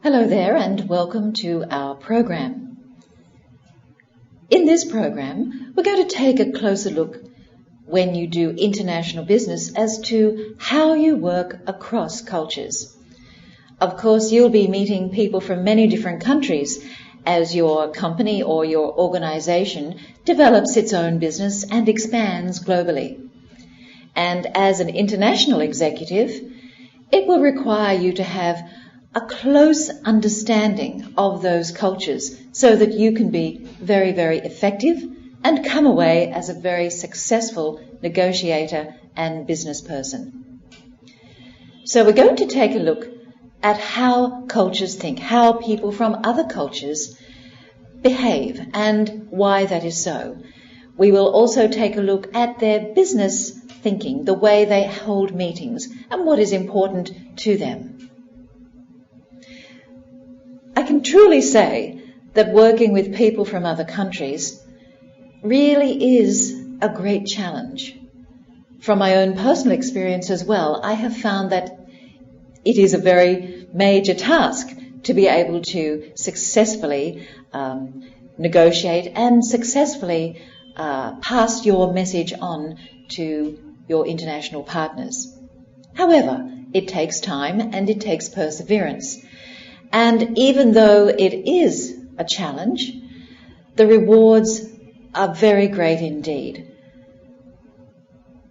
Hello there and welcome to our program. In this program, we're going to take a closer look when you do international business as to how you work across cultures. Of course, you'll be meeting people from many different countries as your company or your organization develops its own business and expands globally. And as an international executive, it will require you to have a close understanding of those cultures so that you can be very, very effective and come away as a very successful negotiator and business person. So we're going to take a look at how cultures think, how people from other cultures behave and why that is so. We will also take a look at their business thinking, the way they hold meetings and what is important to them. I can truly say that working with people from other countries really is a great challenge. From my own personal experience as well, I have found that it is a very major task to be able to successfully negotiate and successfully pass your message on to your international partners. However, it takes time and it takes perseverance. And even though it is a challenge, the rewards are very great indeed.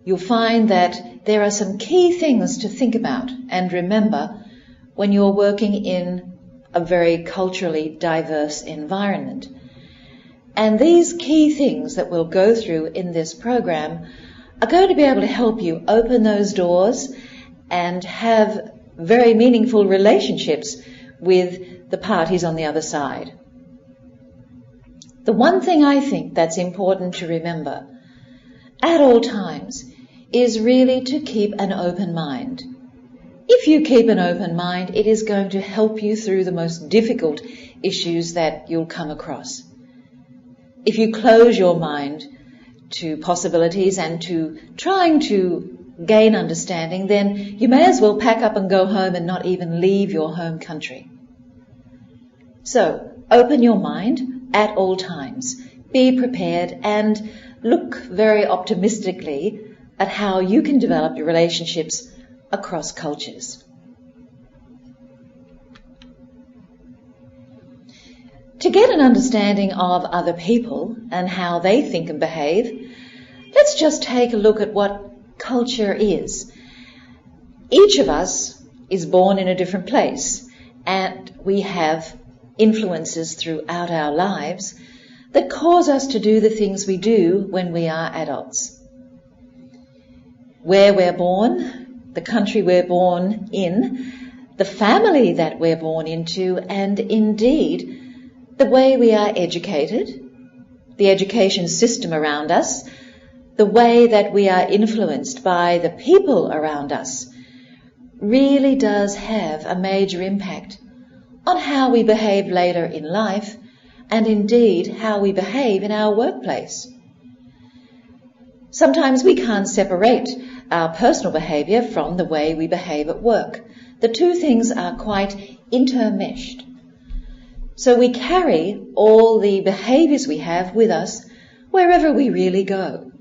You'll find that there are some key things to think about and remember when you're working in a very culturally diverse environment. And these key things that we'll go through in this program are going to be able to help you open those doors and have very meaningful relationships with the parties on the other side. The one thing I think that's important to remember at all times is really to keep an open mind. If you keep an open mind, it is going to help you through the most difficult issues that you'll come across. If you close your mind to possibilities and to trying to gain understanding, then you may as well pack up and go home and not even leave your home country. So, open your mind at all times. Be prepared and look very optimistically at how you can develop your relationships across cultures. To get an understanding of other people and how they think and behave, let's just take a look at what culture is. Each of us is born in a different place, and we have influences throughout our lives that cause us to do the things we do when we are adults. Where we're born, the country we're born in, the family that we're born into, and indeed the way we are educated, the education system around us, the way that we are influenced by the people around us really does have a major impact on how we behave later in life and indeed how we behave in our workplace. Sometimes we can't separate our personal behaviour from the way we behave at work. The two things are quite intermeshed. So we carry all the behaviours we have with us wherever we really go.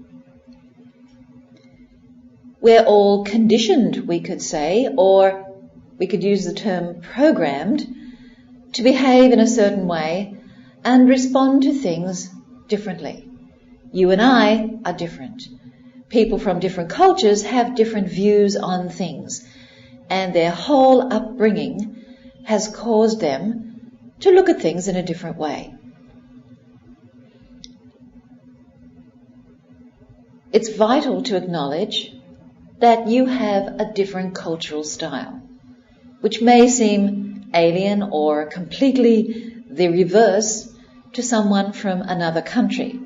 We're all conditioned, we could say, or we could use the term programmed, to behave in a certain way and respond to things differently. You and I are different. People from different cultures have different views on things, and their whole upbringing has caused them to look at things in a different way. It's vital to acknowledge that you have a different cultural style, which may seem alien or completely the reverse to someone from another country.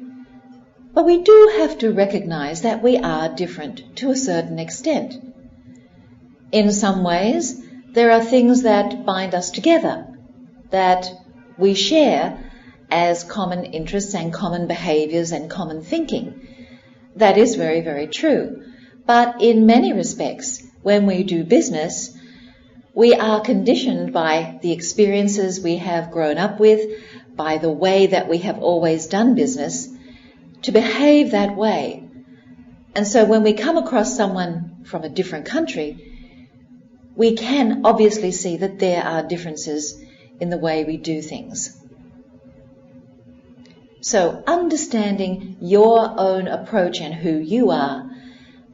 But we do have to recognize that we are different to a certain extent. In some ways, there are things that bind us together, that we share as common interests and common behaviors and common thinking. That is very, very true. But in many respects, when we do business, We are conditioned by the experiences we have grown up with, by the way that we have always done business, to behave that way. And so when we come across someone from a different country, we can obviously see that there are differences in the way we do things. So understanding your own approach and who you are,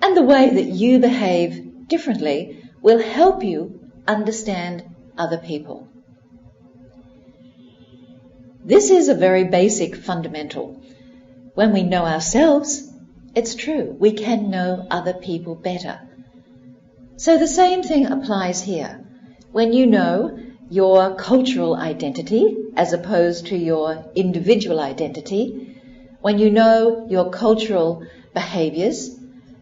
and the way that you behave differently, will help you understand other people. This is a very basic fundamental. When we know ourselves, it's true, we can know other people better. So the same thing applies here. When you know your cultural identity as opposed to your individual identity, when you know your cultural behaviors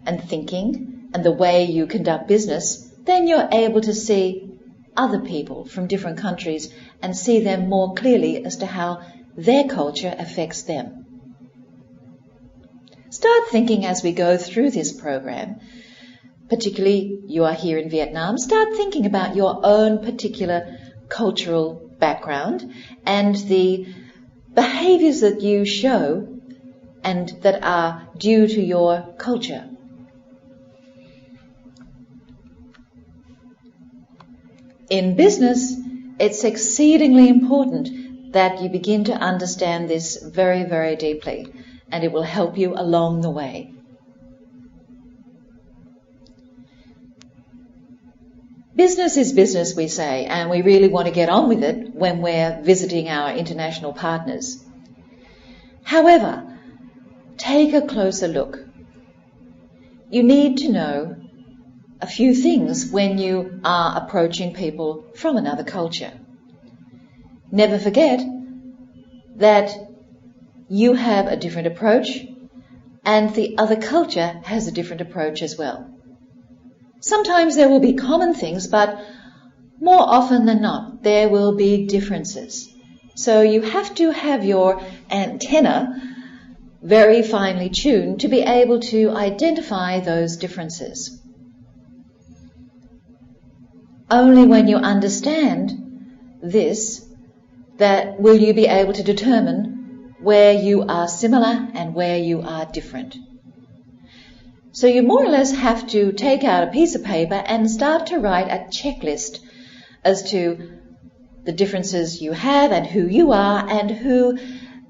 and thinking and the way you conduct business, then you're able to see other people from different countries and see them more clearly as to how their culture affects them. Start thinking as we go through this program, particularly you are here in Vietnam, start thinking about your own particular cultural background and the behaviors that you show and that are due to your culture. In business, it's exceedingly important that you begin to understand this very, very deeply, and it will help you along the way. Business is business, we say, and we really want to get on with it when we're visiting our international partners. However, take a closer look. You need to know a few things when you are approaching people from another culture. Never forget that you have a different approach and the other culture has a different approach as well. Sometimes there will be common things, but more often than not, there will be differences. So you have to have your antenna very finely tuned to be able to identify those differences. Only when you understand this, that will you be able to determine where you are similar and where you are different. So you more or less have to take out a piece of paper and start to write a checklist as to the differences you have and who you are and who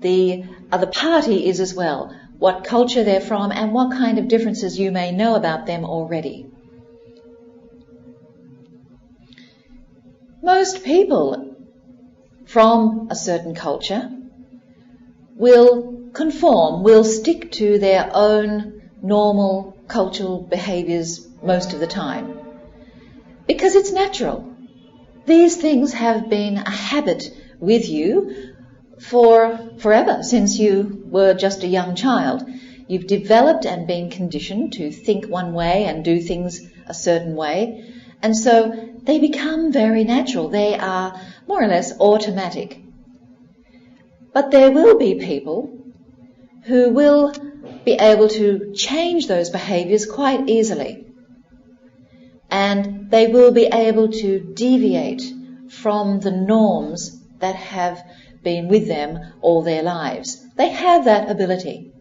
the other party is as well, what culture they're from and what kind of differences you may know about them already. Most people from a certain culture will conform, will stick to their own normal cultural behaviors most of the time because it's natural. These things have been a habit with you for forever, since you were just a young child. You've developed and been conditioned to think one way and do things a certain way, and so they become very natural. They are more or less automatic. But there will be people who will be able to change those behaviors quite easily. And they will be able to deviate from the norms that have been with them all their lives. They have that ability.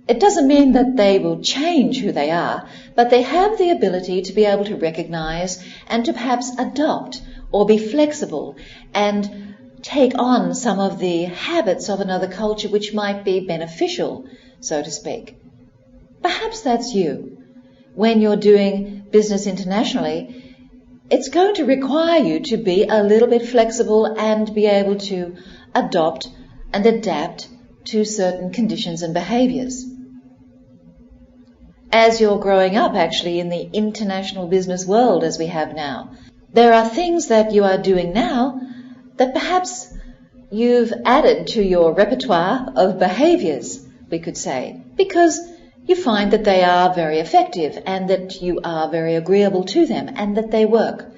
It doesn't mean that they will change who they are, but they have the ability to be able to recognize and to perhaps adopt or be flexible and take on some of the habits of another culture which might be beneficial, so to speak. Perhaps that's you. When you're doing business internationally, it's going to require you to be a little bit flexible and be able to adopt and adapt to certain conditions and behaviors. As you're growing up actually in the international business world as we have now, there are things that you are doing now that perhaps you've added to your repertoire of behaviors, we could say, because you find that they are very effective and that you are very agreeable to them and that they work.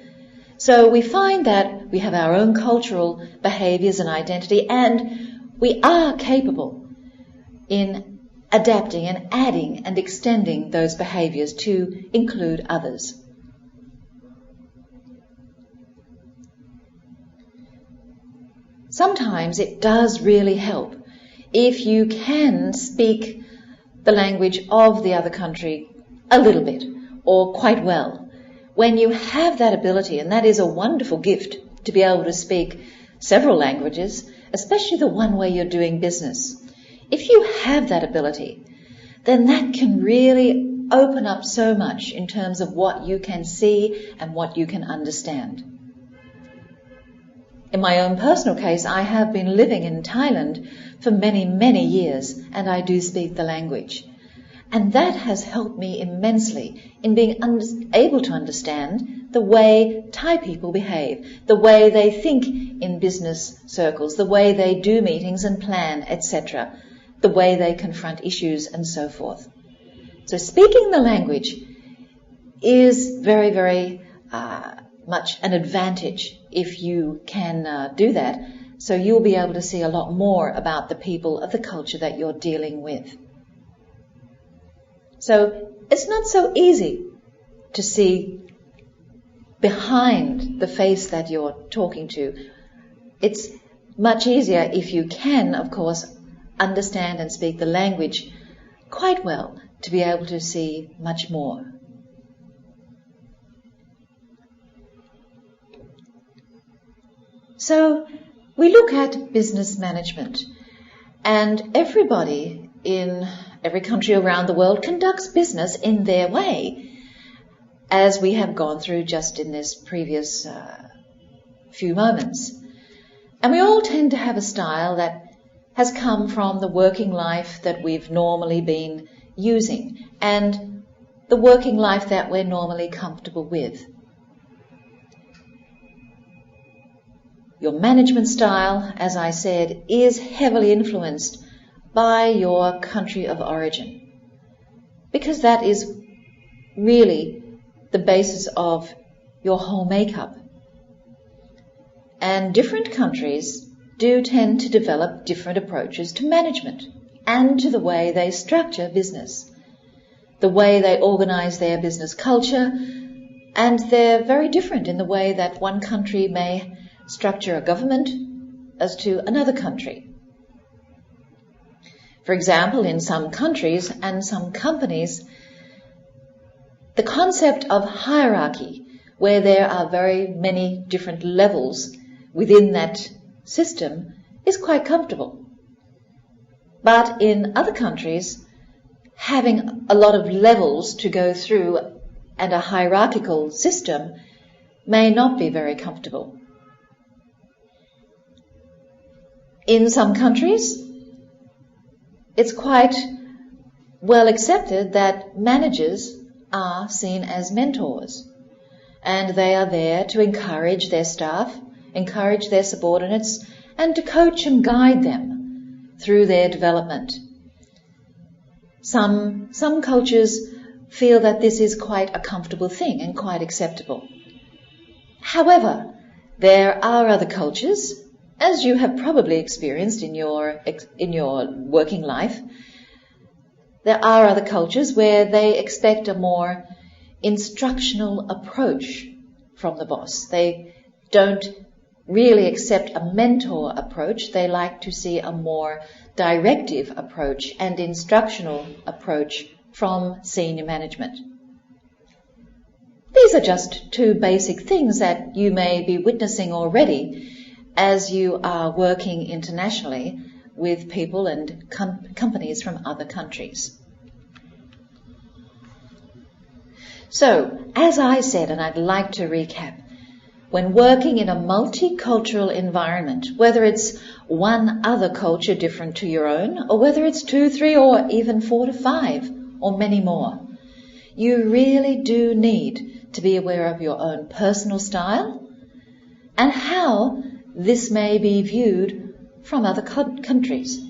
So we find that we have our own cultural behaviors and identity, and we are capable in adapting and adding and extending those behaviors to include others. sometimes it does really help if you can speak the language of the other country a little bit or quite well. When you have that ability, and that is a wonderful gift to be able to speak several languages, especially the one where you're doing business. If you have that ability, then that can really open up so much in terms of what you can see and what you can understand. In my own personal case, I have been living in Thailand for many, many years, and I do speak the language. And that has helped me immensely in being able to understand the way Thai people behave, the way they think in business circles, the way they do meetings and plan, etc., the way they confront issues and so forth. So speaking the language is very, very much an advantage if you can do that. So you'll be able to see a lot more about the people of the culture that you're dealing with. So it's not so easy to see behind the face that you're talking to. It's much easier if you can, of course, understand and speak the language quite well to be able to see much more. So we look at business management, and everybody in every country around the world conducts business in their way, as we have gone through just in this previous few moments. And we all tend to have a style that has come from the working life that we've normally been using and the working life that we're normally comfortable with. Your management style, as I said, is heavily influenced by your country of origin, because that is really the basis of your whole makeup. And different countries do tend to develop different approaches to management and to the way they structure business, the way they organize their business culture, and they're very different in the way that one country may structure a government as to another country. For example, in some countries and some companies, the concept of hierarchy, where there are very many different levels within that system, is quite comfortable. But in other countries, having a lot of levels to go through and a hierarchical system may not be very comfortable. In some countries, it's quite well accepted that managers are seen as mentors, and they are there to encourage their staff, encourage their subordinates, and to coach and guide them through their development. Some cultures feel that this is quite a comfortable thing and quite acceptable. However, there are other cultures, as you have probably experienced in your working life, there are other cultures where they expect a more instructional approach from the boss. They don't really accept a mentor approach. They like to see a more directive approach and instructional approach from senior management. These are just two basic things that you may be witnessing already as you are working internationally with people and companies from other countries. So, as I said, and I'd like to recap, when working in a multicultural environment, whether it's one other culture different to your own, or whether it's 2, 3, or even 4 to 5, or many more, you really do need to be aware of your own personal style and how this may be viewed from other countries.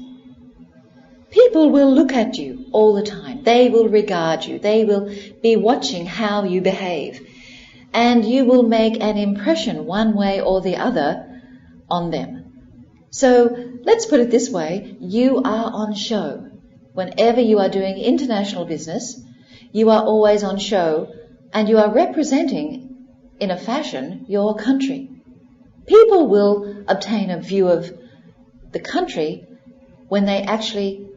People will look at you all the time. They will regard you. They will be watching how you behave. And you will make an impression one way or the other on them. So let's put it this way. You are on show. Whenever you are doing international business, you are always on show and you are representing, in a fashion, your country. People will obtain a view of the country when they actually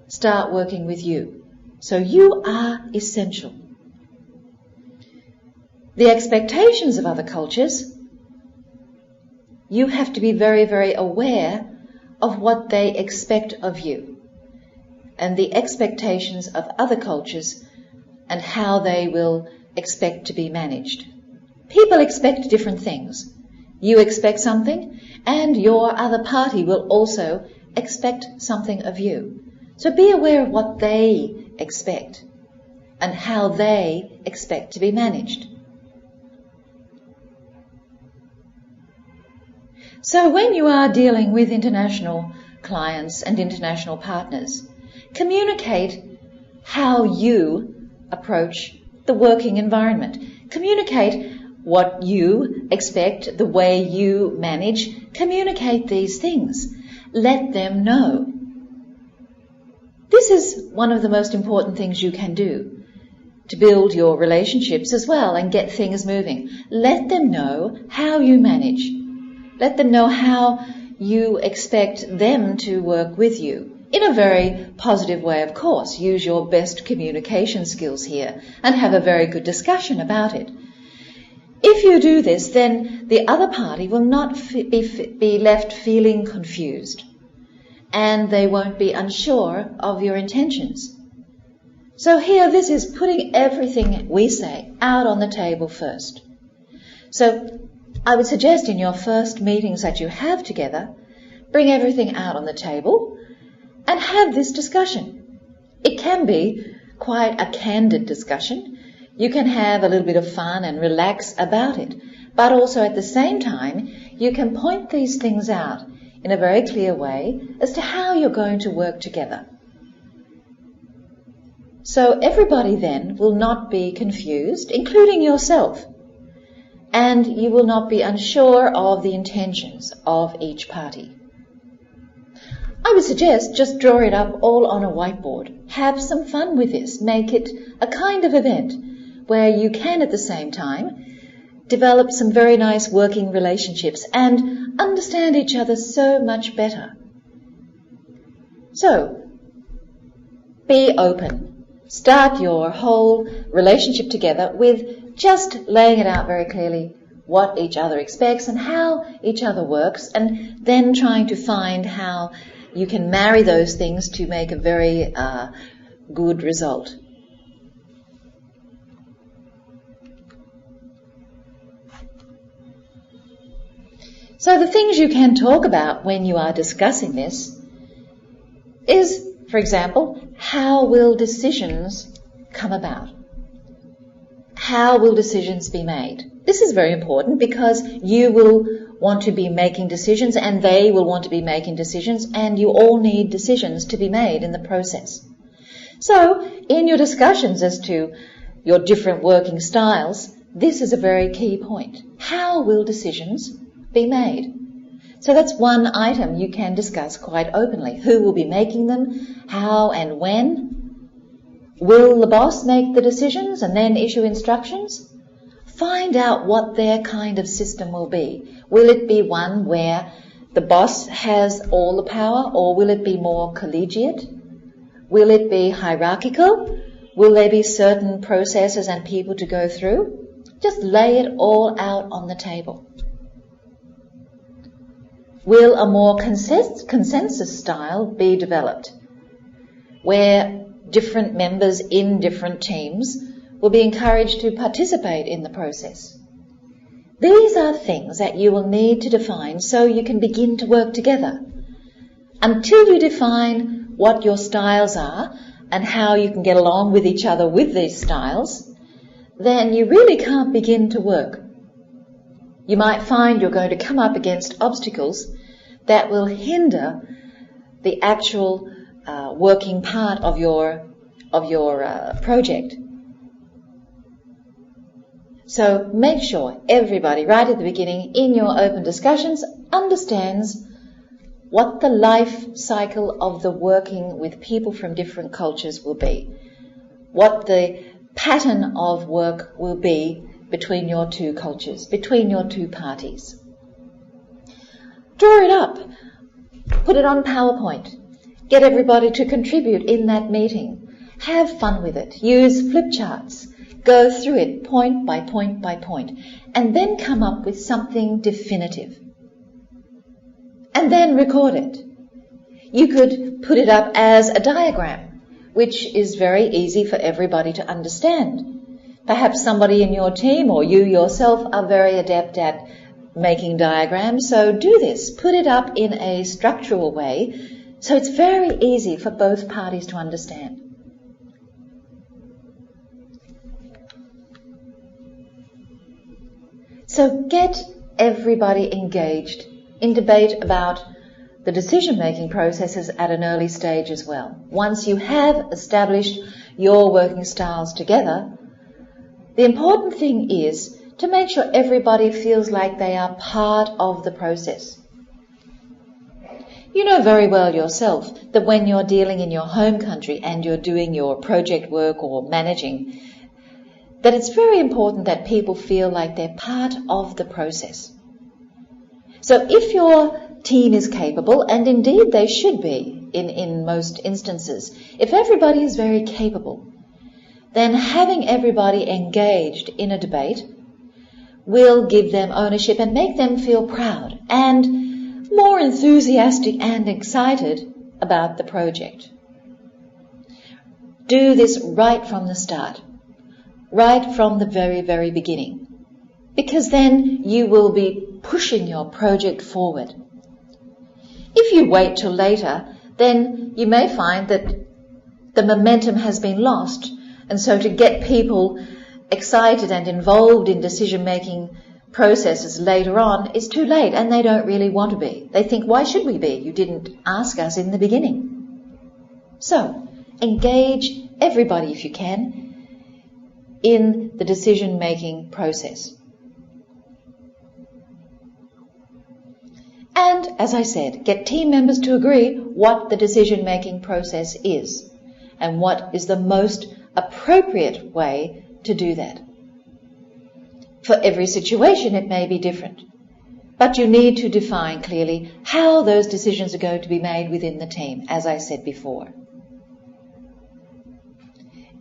start working with you. So you are essential. The expectations of other cultures, you have to be very, very aware of what they expect of you and the expectations of other cultures and how they will expect to be managed. People expect different things. You expect something, and your other party will also expect something of you. So be aware of what they expect and how they expect to be managed. So when you are dealing with international clients and international partners, communicate how you approach the working environment. Communicate what you expect, the way you manage. Communicate these things. Let them know. This is one of the most important things you can do to build your relationships as well and get things moving. Let them know how you manage. Let them know how you expect them to work with you. In a very positive way, of course. Use your best communication skills here and have a very good discussion about it. If you do this, then the other party will not be left feeling confused, and they won't be unsure of your intentions. So here, this is putting everything we say out on the table first. So I would suggest in your first meetings that you have together, bring everything out on the table and have this discussion. It can be quite a candid discussion. You can have a little bit of fun and relax about it, but also at the same time, you can point these things out in a very clear way as to how you're going to work together. So everybody then will not be confused, including yourself, and you will not be unsure of the intentions of each party. I would suggest just draw it up all on a whiteboard. Have some fun with this. Make it a kind of event where you can at the same time develop some very nice working relationships and understand each other so much better. So, be open. Start your whole relationship together with just laying it out very clearly what each other expects and how each other works, and then trying to find how you can marry those things to make a very good result. So the things you can talk about when you are discussing this is, for example, how will decisions come about? How will decisions be made? This is very important because you will want to be making decisions and they will want to be making decisions, and you all need decisions to be made in the process. So in your discussions as to your different working styles, this is a very key point. How will decisions be made? So that's one item you can discuss quite openly. Who will be making them? How and when? Will the boss make the decisions and then issue instructions? Find out what their kind of system will be. Will it be one where the boss has all the power, or will it be more collegiate? Will it be hierarchical? Will there be certain processes and people to go through? Just lay it all out on the table. Will a more consensus style be developed, where different members in different teams will be encouraged to participate in the process? These are things that you will need to define so you can begin to work together. Until you define what your styles are and how you can get along with each other with these styles, then you really can't begin to work. You might find you're going to come up against obstacles that will hinder the actual working part of your project. So make sure everybody right at the beginning in your open discussions understands what the life cycle of the working with people from different cultures will be, what the pattern of work will be between your two cultures, between your two parties. Draw it up. Put it on PowerPoint. Get everybody to contribute in that meeting. Have fun with it. Use flip charts. Go through it point by point by point. And then come up with something definitive. And then record it. You could put it up as a diagram, which is very easy for everybody to understand. Perhaps somebody in your team or you yourself are very adept at making diagrams, so do this. Put it up in a structural way so it's very easy for both parties to understand. So get everybody engaged in debate about the decision-making processes at an early stage as well. Once you have established your working styles together, the important thing is to make sure everybody feels like they are part of the process. You know very well yourself that when you're dealing in your home country and you're doing your project work or managing, that it's very important that people feel like they're part of the process. So if your team is capable, and indeed they should be in most instances, if everybody is very capable, then having everybody engaged in a debate will give them ownership and make them feel proud and more enthusiastic and excited about the project. Do this right from the start, right from the very, very beginning, because then you will be pushing your project forward. If you wait till later, then you may find that the momentum has been lost, and so to get people excited and involved in decision-making processes later on is too late, and they don't really want to be. They think, why should we be? You didn't ask us in the beginning. So, engage everybody, if you can, in the decision-making process. And, as I said, get team members to agree what the decision-making process is and what is the most appropriate way to do that. For every situation, it may be different, but you need to define clearly how those decisions are going to be made within the team, as I said before.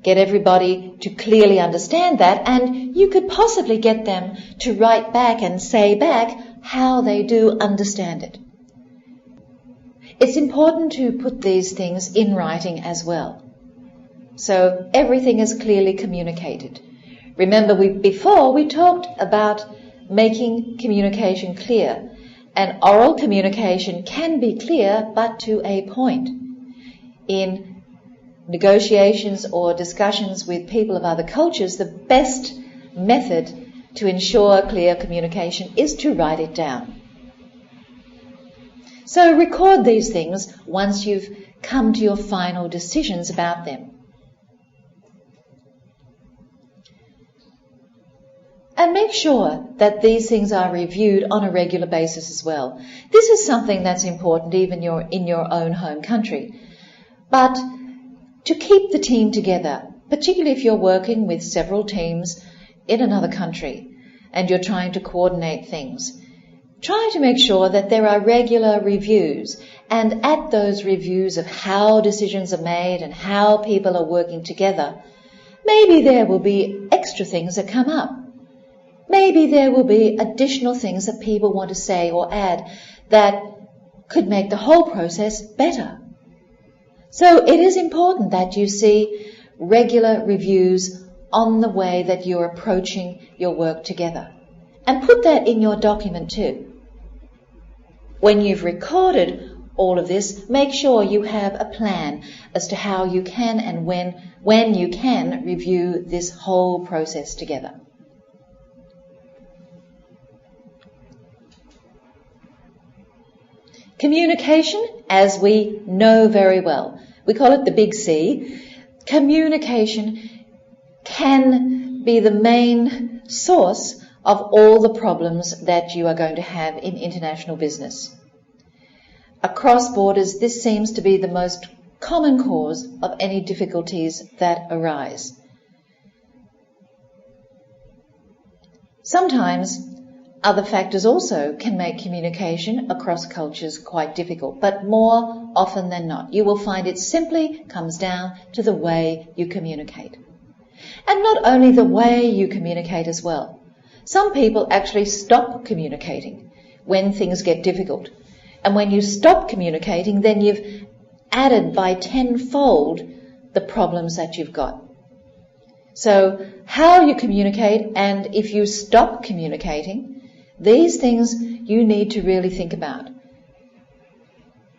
Get everybody to clearly understand that, and you could possibly get them to write back and say back how they do understand it. It's important to put these things in writing as well, so everything is clearly communicated. Remember, before we talked about making communication clear, and oral communication can be clear, but to a point. In negotiations or discussions with people of other cultures, the best method to ensure clear communication is to write it down. So record these things once you've come to your final decisions about them. And make sure that these things are reviewed on a regular basis as well. This is something that's important even in your own home country. But to keep the team together, particularly if you're working with several teams in another country and you're trying to coordinate things, try to make sure that there are regular reviews, and at those reviews of how decisions are made and how people are working together, maybe there will be extra things that come up. Maybe there will be additional things that people want to say or add that could make the whole process better. So it is important that you see regular reviews on the way that you're approaching your work together. And put that in your document too. When you've recorded all of this, make sure you have a plan as to how you can and when you can review this whole process together. Communication, as we know very well, we call it the big C. Communication can be the main source of all the problems that you are going to have in international business. Across borders, this seems to be the most common cause of any difficulties that arise. Sometimes Other factors also can make communication across cultures quite difficult, but more often than not, you will find it simply comes down to the way you communicate. And not only the way you communicate as well. Some people actually stop communicating when things get difficult. And when you stop communicating, then you've added by tenfold the problems that you've got. So how you communicate, and if you stop communicating, these things you need to really think about.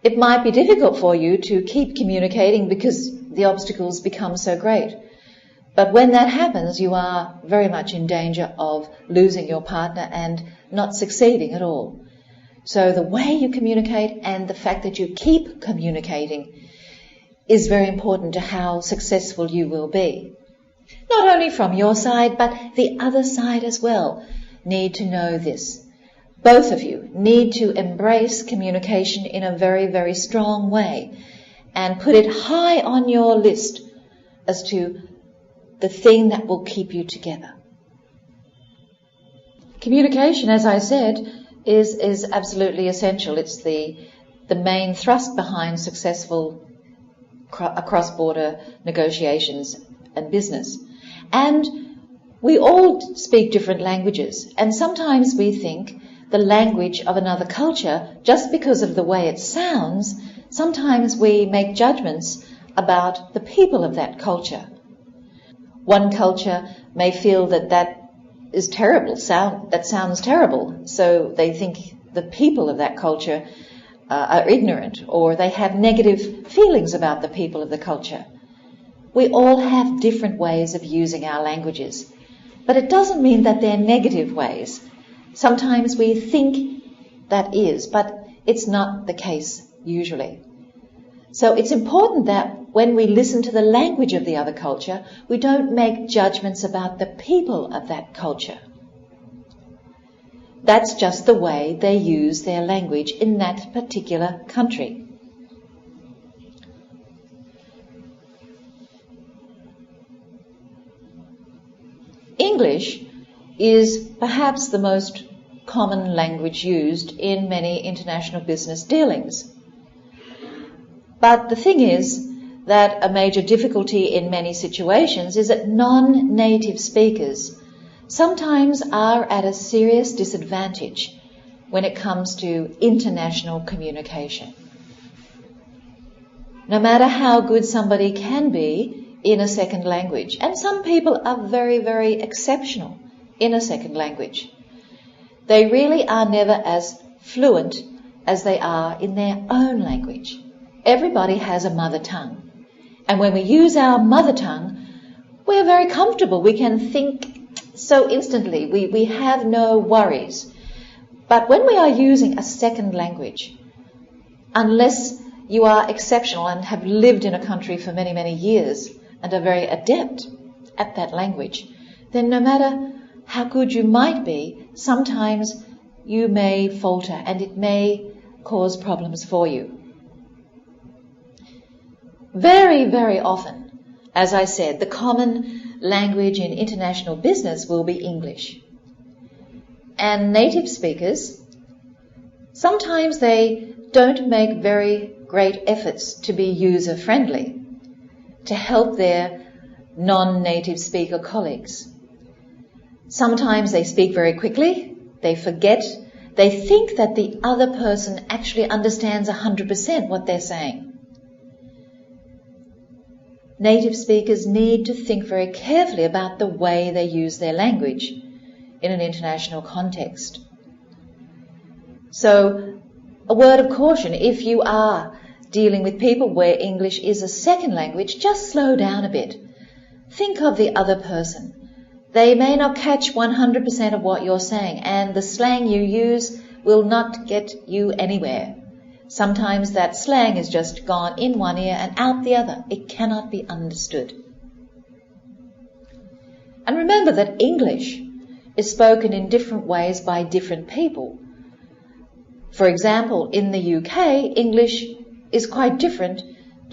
It might be difficult for you to keep communicating because the obstacles become so great. But when that happens, you are very much in danger of losing your partner and not succeeding at all. So the way you communicate and the fact that you keep communicating is very important to how successful you will be. Not only from your side, but the other side as well need to know this. Both of you need to embrace communication in a very, very strong way and put it high on your list as to the thing that will keep you together. Communication, as I said, is absolutely essential. It's the main thrust behind successful cross-border negotiations and business. And we all speak different languages, and sometimes we think the language of another culture, just because of the way it sounds, sometimes we make judgments about the people of that culture. One culture may feel that is terrible, that sounds terrible, so they think the people of that culture are ignorant, or they have negative feelings about the people of the culture. We all have different ways of using our languages, but it doesn't mean that they're negative ways. Sometimes we think that is, but it's not the case usually. So it's important that when we listen to the language of the other culture, we don't make judgments about the people of that culture. That's just the way they use their language in that particular country. English is perhaps the most common language used in many international business dealings. But the thing is that a major difficulty in many situations is that non-native speakers sometimes are at a serious disadvantage when it comes to international communication. No matter how good somebody can be in a second language, and some people are very, very exceptional in a second language, they really are never as fluent as they are in their own language. Everybody has a mother tongue. And when we use our mother tongue, we're very comfortable. We can think so instantly. We have no worries. But when we are using a second language, unless you are exceptional and have lived in a country for many, many years and are very adept at that language, then no matter how good you might be, sometimes you may falter and it may cause problems for you. Very, very often, as I said, the common language in international business will be English. And native speakers, sometimes they don't make very great efforts to be user-friendly, to help their non-native speaker colleagues. Sometimes they speak very quickly, they forget, they think that the other person actually understands 100% what they're saying. Native speakers need to think very carefully about the way they use their language in an international context. So, a word of caution, if you are dealing with people where English is a second language, just slow down a bit. Think of the other person. They may not catch 100% of what you're saying, and the slang you use will not get you anywhere. Sometimes that slang is just gone in one ear and out the other. It cannot be understood. And remember that English is spoken in different ways by different people. For example, in the UK, English is quite different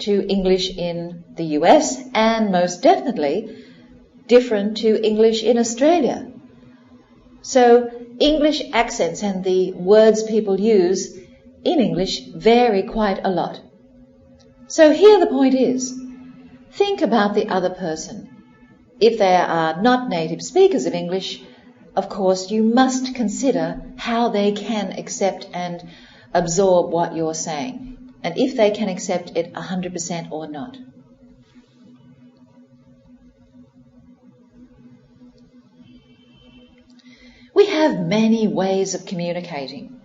to English in the US, and most definitely different to English in Australia. So English accents and the words people use in English vary quite a lot. So here the point is, think about the other person. If they are not native speakers of English, of course you must consider how they can accept and absorb what you're saying, and if they can accept it 100% or not. We have many ways of communicating,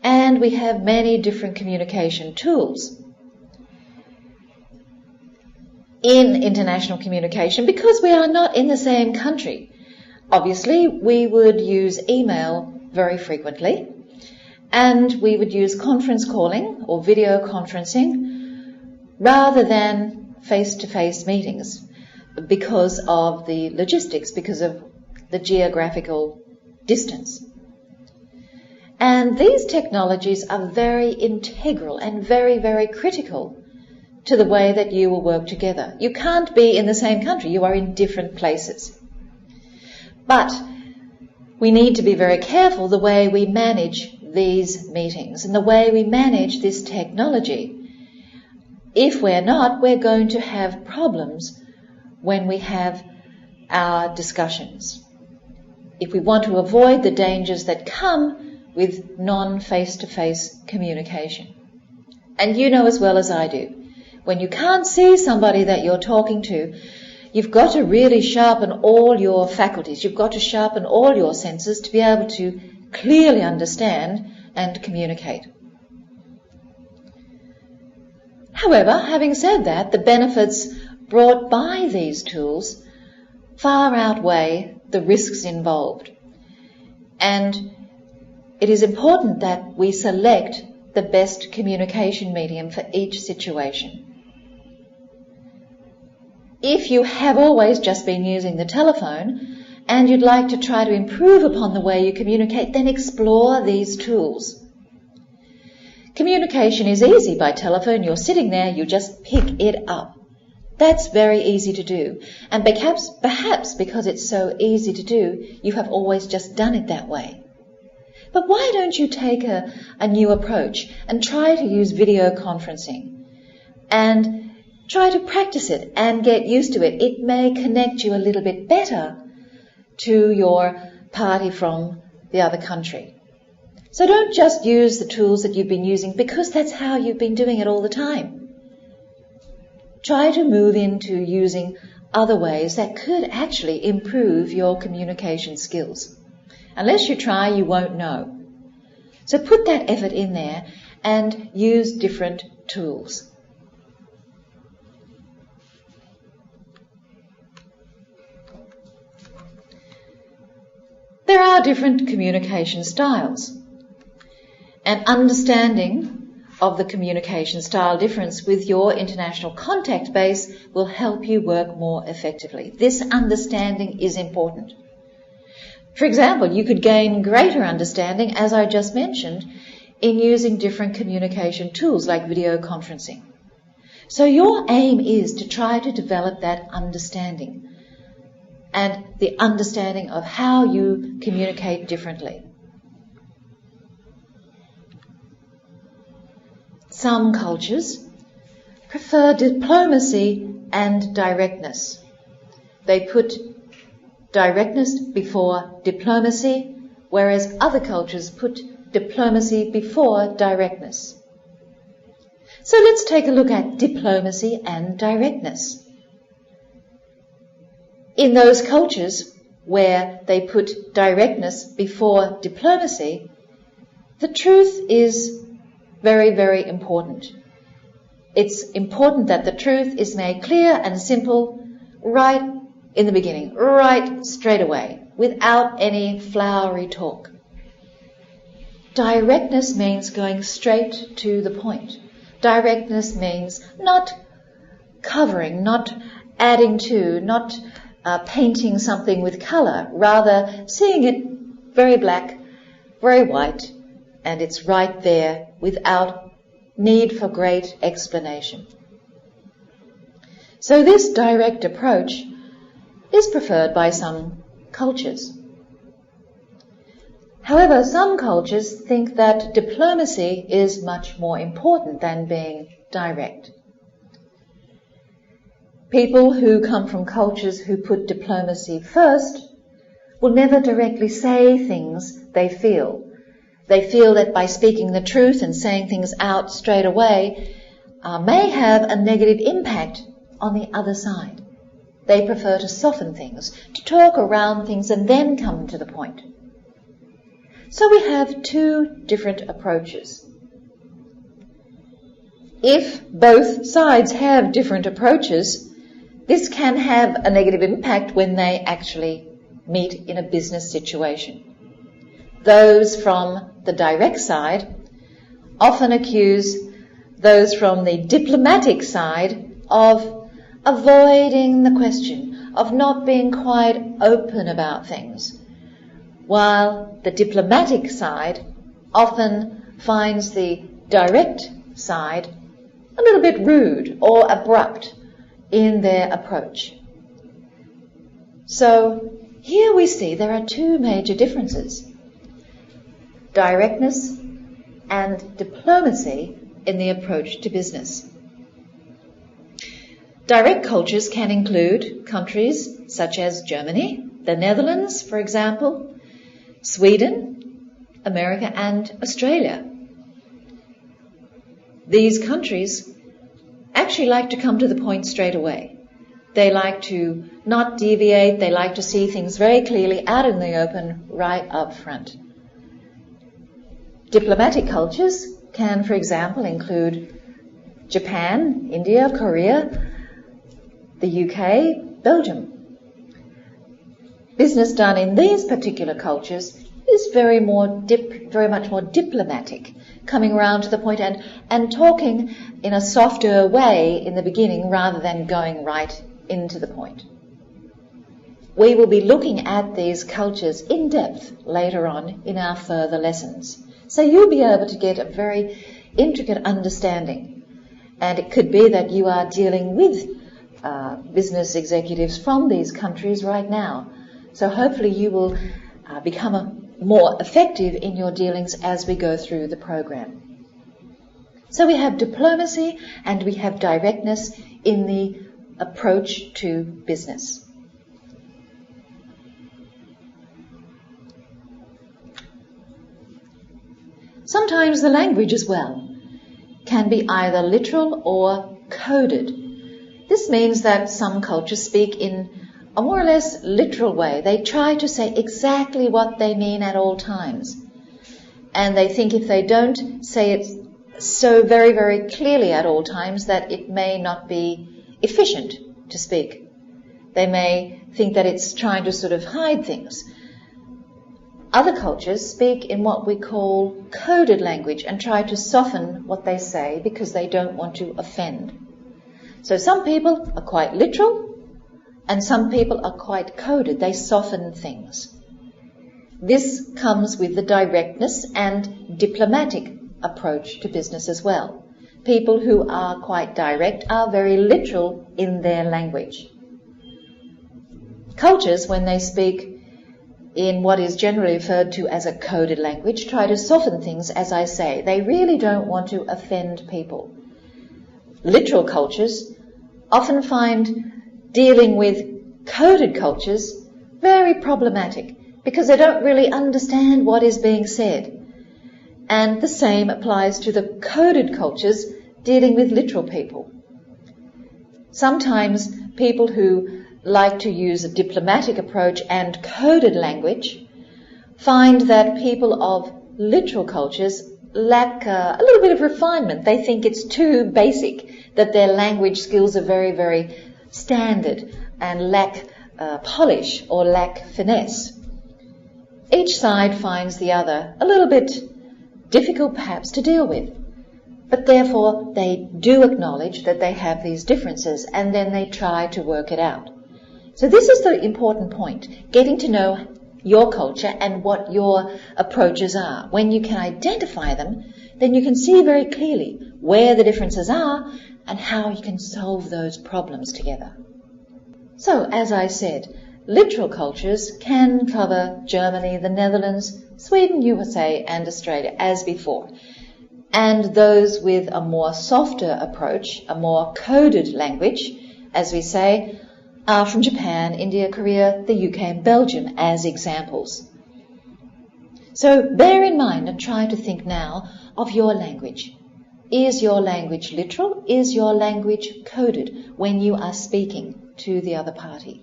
and we have many different communication tools. In international communication, because we are not in the same country, obviously we would use email very frequently, and we would use conference calling or video conferencing rather than face-to-face meetings because of the logistics, because of the geographical distance. And these technologies are very integral and very, very critical to the way that you will work together. You can't be in the same country, you are in different places. But we need to be very careful the way we manage these meetings and the way we manage this technology. If we're not, we're going to have problems when we have our discussions. If we want to avoid the dangers that come with non-face-to-face communication. And you know as well as I do, when you can't see somebody that you're talking to, you've got to really sharpen all your faculties. You've got to sharpen all your senses to be able to clearly understand and communicate. However, having said that, the benefits brought by these tools far outweigh the risks involved. And it is important that we select the best communication medium for each situation. If you have always just been using the telephone and you'd like to try to improve upon the way you communicate, then explore these tools. Communication is easy by telephone. You're sitting there, you just pick it up. That's very easy to do. And perhaps because it's so easy to do, you have always just done it that way. But why don't you take a new approach and try to use video conferencing and try to practice it and get used to it. It may connect you a little bit better to your party from the other country. So don't just use the tools that you've been using because that's how you've been doing it all the time. Try to move into using other ways that could actually improve your communication skills. Unless you try, you won't know. So put that effort in there and use different tools. There are different communication styles, and understanding of the communication style difference with your international contact base will help you work more effectively. This understanding is important. For example, you could gain greater understanding, as I just mentioned, in using different communication tools like video conferencing. So your aim is to try to develop that understanding and the understanding of how you communicate differently. Some cultures prefer diplomacy and directness. They put directness before diplomacy, whereas other cultures put diplomacy before directness. So let's take a look at diplomacy and directness. In those cultures where they put directness before diplomacy, the truth is very, very important. It's important that the truth is made clear and simple right in the beginning, right straight away, without any flowery talk. Directness means going straight to the point. Directness means not covering, not adding to, not painting something with colour, rather seeing it very black, very white, and it's right there without need for great explanation. So this direct approach is preferred by some cultures. However, some cultures think that diplomacy is much more important than being direct. People who come from cultures who put diplomacy first will never directly say things they feel. They feel that by speaking the truth and saying things out straight away may have a negative impact on the other side. They prefer to soften things, to talk around things and then come to the point. So we have two different approaches. If both sides have different approaches, this can have a negative impact when they actually meet in a business situation. Those from the direct side often accuse those from the diplomatic side of avoiding the question, of not being quite open about things, while the diplomatic side often finds the direct side a little bit rude or abrupt in their approach. So here we see there are two major differences: directness and diplomacy in the approach to business. Direct cultures can include countries such as Germany, the Netherlands, for example, Sweden, America, and Australia. These countries actually like to come to the point straight away. They like to not deviate. They like to see things very clearly out in the open right up front. Diplomatic cultures can, for example, include Japan, India, Korea, the UK, Belgium. Business done in these particular cultures is very much more diplomatic, coming around to the point and talking in a softer way in the beginning rather than going right into the point. We will be looking at these cultures in depth later on in our further lessons. So you'll be able to get a very intricate understanding. And it could be that you are dealing with business executives from these countries right now. So hopefully you will become more effective in your dealings as we go through the program. So we have diplomacy and we have directness in the approach to business. Sometimes the language as well can be either literal or coded. This means that some cultures speak in a more or less literal way. They try to say exactly what they mean at all times. And they think if they don't say it so very, very clearly at all times that it may not be efficient to speak. They may think that it's trying to sort of hide things. Other cultures speak in what we call coded language and try to soften what they say because they don't want to offend. So some people are quite literal and some people are quite coded. They soften things. This comes with the directness and diplomatic approach to business as well. People who are quite direct are very literal in their language. Cultures, when they speak in what is generally referred to as a coded language, try to soften things, as I say. They really don't want to offend people. Literal cultures often find dealing with coded cultures very problematic because they don't really understand what is being said. And the same applies to the coded cultures dealing with literal people. Sometimes people who like to use a diplomatic approach and coded language find that people of literal cultures lack a little bit of refinement. They think it's too basic, that their language skills are very, very standard and lack polish or lack finesse. Each side finds the other a little bit difficult perhaps to deal with, but therefore they do acknowledge that they have these differences and then they try to work it out. So this is the important point, getting to know your culture and what your approaches are. When you can identify them, then you can see very clearly where the differences are and how you can solve those problems together. So, as I said, literal cultures can cover Germany, the Netherlands, Sweden, USA, and Australia as before. And those with a more softer approach, a more coded language, as we say, are from Japan, India, Korea, the UK, and Belgium as examples. So bear in mind and try to think now of your language. Is your language literal? Is your language coded when you are speaking to the other party?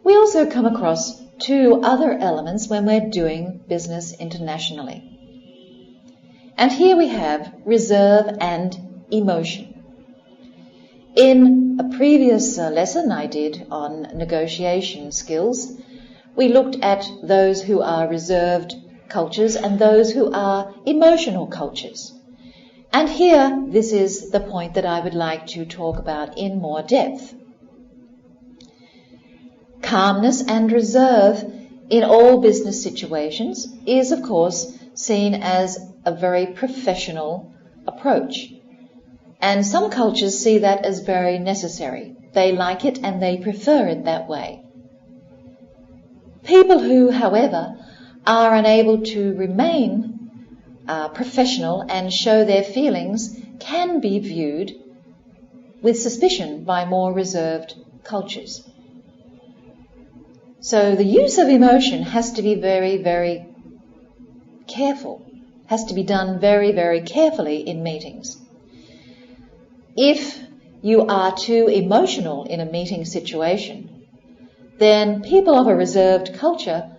We also come across two other elements when we're doing business internationally. And here we have reserve and emotion. In a previous lesson I did on negotiation skills, we looked at those who are reserved cultures and those who are emotional cultures. And here, this is the point that I would like to talk about in more depth. Calmness and reserve in all business situations is, of course, seen as a very professional approach. And some cultures see that as very necessary. They like it and they prefer it that way. People who, however, are unable to remain professional and show their feelings can be viewed with suspicion by more reserved cultures. So the use of emotion has to be very, very careful, has to be done very, very carefully in meetings. If you are too emotional in a meeting situation, then people of a reserved culture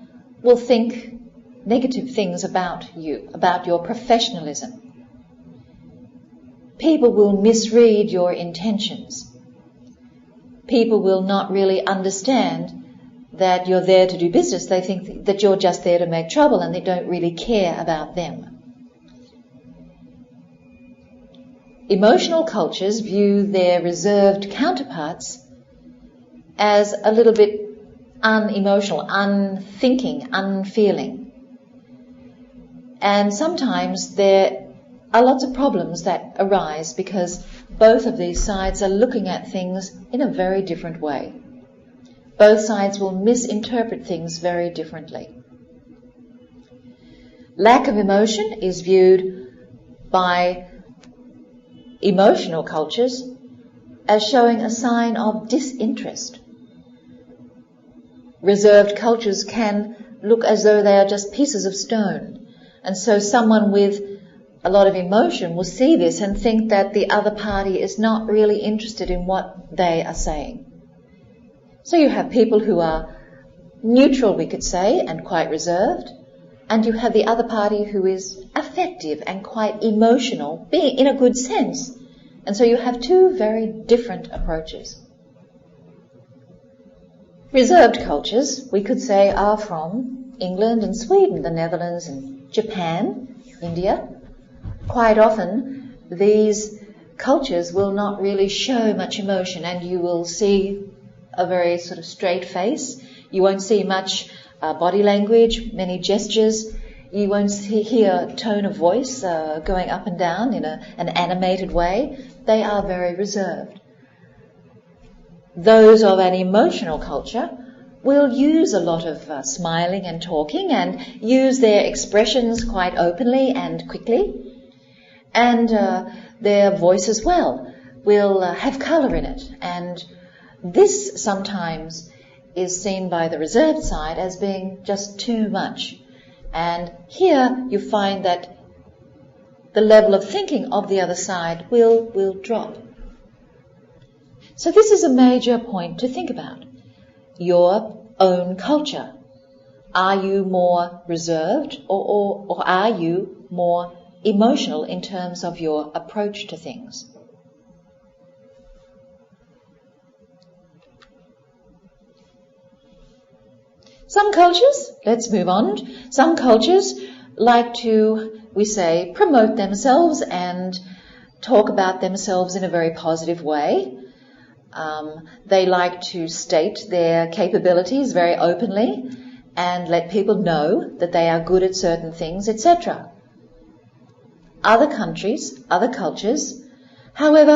will think negative things about you, about your professionalism. People will misread your intentions. People will not really understand that you're there to do business. They think that you're just there to make trouble and they don't really care about them. Emotional cultures view their reserved counterparts as a little bit unemotional, unthinking, unfeeling. And sometimes there are lots of problems that arise because both of these sides are looking at things in a very different way. Both sides will misinterpret things very differently. Lack of emotion is viewed by emotional cultures as showing a sign of disinterest. Reserved cultures can look as though they are just pieces of stone. And so someone with a lot of emotion will see this and think that the other party is not really interested in what they are saying. So you have people who are neutral, we could say, and quite reserved, and you have the other party who is affective and quite emotional, being in a good sense. And so you have two very different approaches. Reserved cultures, we could say, are from England and Sweden, the Netherlands and Japan, India. Quite often, these cultures will not really show much emotion, and you will see a very sort of straight face. You won't see much body language, many gestures. You won't hear tone of voice going up and down in an animated way. They are very reserved. Those of an emotional culture will use a lot of smiling and talking and use their expressions quite openly and quickly. And their voice as well will have colour in it. And this sometimes is seen by the reserved side as being just too much. And here you find that the level of thinking of the other side will drop. So this is a major point to think about. Your own culture. Are you more reserved or are you more emotional in terms of your approach to things? Some cultures, let's move on, some cultures like to, we say, promote themselves and talk about themselves in a very positive way. They like to state their capabilities very openly and let people know that they are good at certain things, etc. Other countries, other cultures however,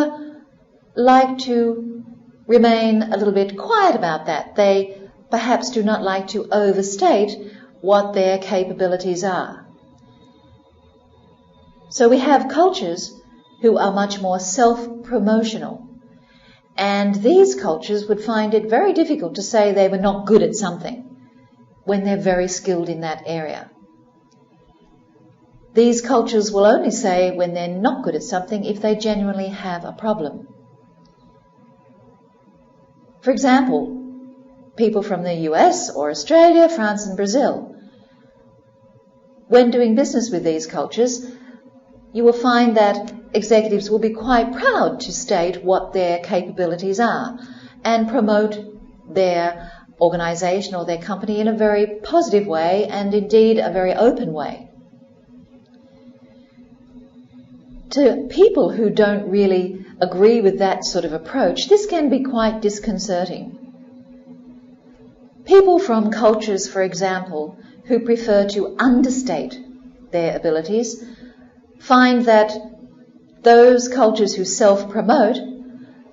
like to remain a little bit quiet about that. They perhaps do not like to overstate what their capabilities are. So we have cultures who are much more self-promotional. And these cultures would find it very difficult to say they were not good at something when they're very skilled in that area. These cultures will only say when they're not good at something if they genuinely have a problem. For example, people from the US or Australia, France and Brazil. When doing business with these cultures, you will find that executives will be quite proud to state what their capabilities are and promote their organization or their company in a very positive way and indeed a very open way. To people who don't really agree with that sort of approach, this can be quite disconcerting. People from cultures, for example, who prefer to understate their abilities find that those cultures who self-promote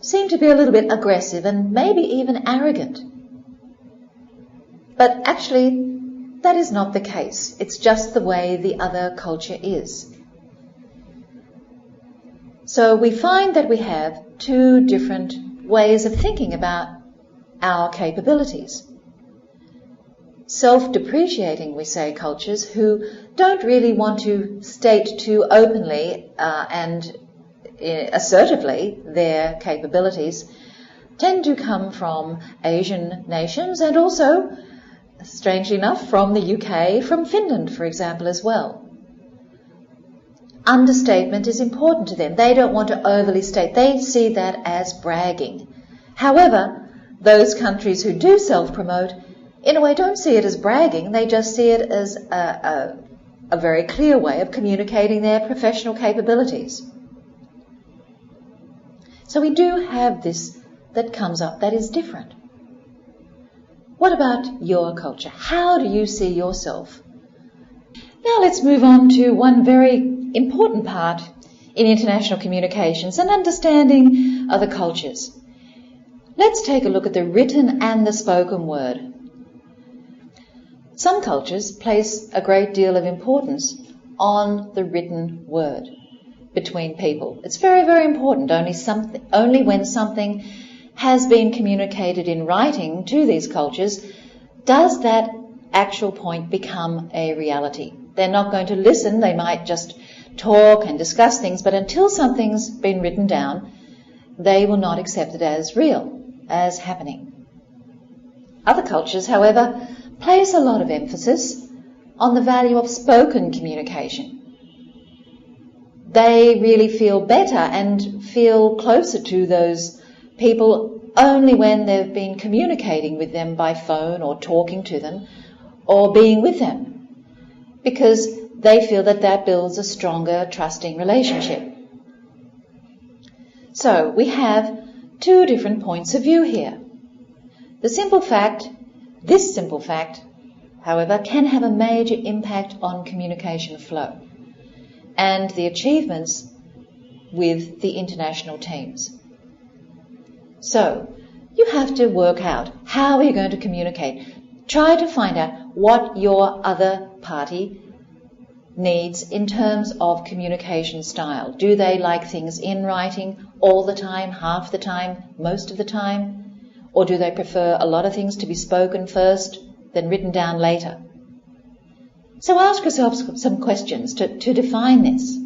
seem to be a little bit aggressive and maybe even arrogant. But actually, that is not the case. It's just the way the other culture is. So we find that we have two different ways of thinking about our capabilities. Self-depreciating, we say, cultures who don't really want to state too openly and assertively their capabilities tend to come from Asian nations and also, strangely enough, from the UK, from Finland, for example, as well. Understatement is important to them. They don't want to overly state. They see that as bragging. However, those countries who do self-promote, in a way, don't see it as bragging. They just see it as a very clear way of communicating their professional capabilities. So we do have this that comes up that is different. What about your culture? How do you see yourself? Now let's move on to one very important part in international communications and understanding other cultures. Let's take a look at the written and the spoken word. Some cultures place a great deal of importance on the written word between people. It's very, very important. Only when something has been communicated in writing to these cultures does that actual point become a reality. They're not going to listen. They might just talk and discuss things, but until something's been written down, they will not accept it as real, as happening. Other cultures, however, place a lot of emphasis on the value of spoken communication. They really feel better and feel closer to those people only when they've been communicating with them by phone or talking to them or being with them, because they feel that that builds a stronger, trusting relationship. So we have two different points of view here. This simple fact, however, can have a major impact on communication flow and the achievements with the international teams. So you have to work out how are you going to communicate. Try to find out what your other party needs in terms of communication style. Do they like things in writing all the time, half the time, most of the time? Or do they prefer a lot of things to be spoken first, then written down later? So ask yourself some questions to define this.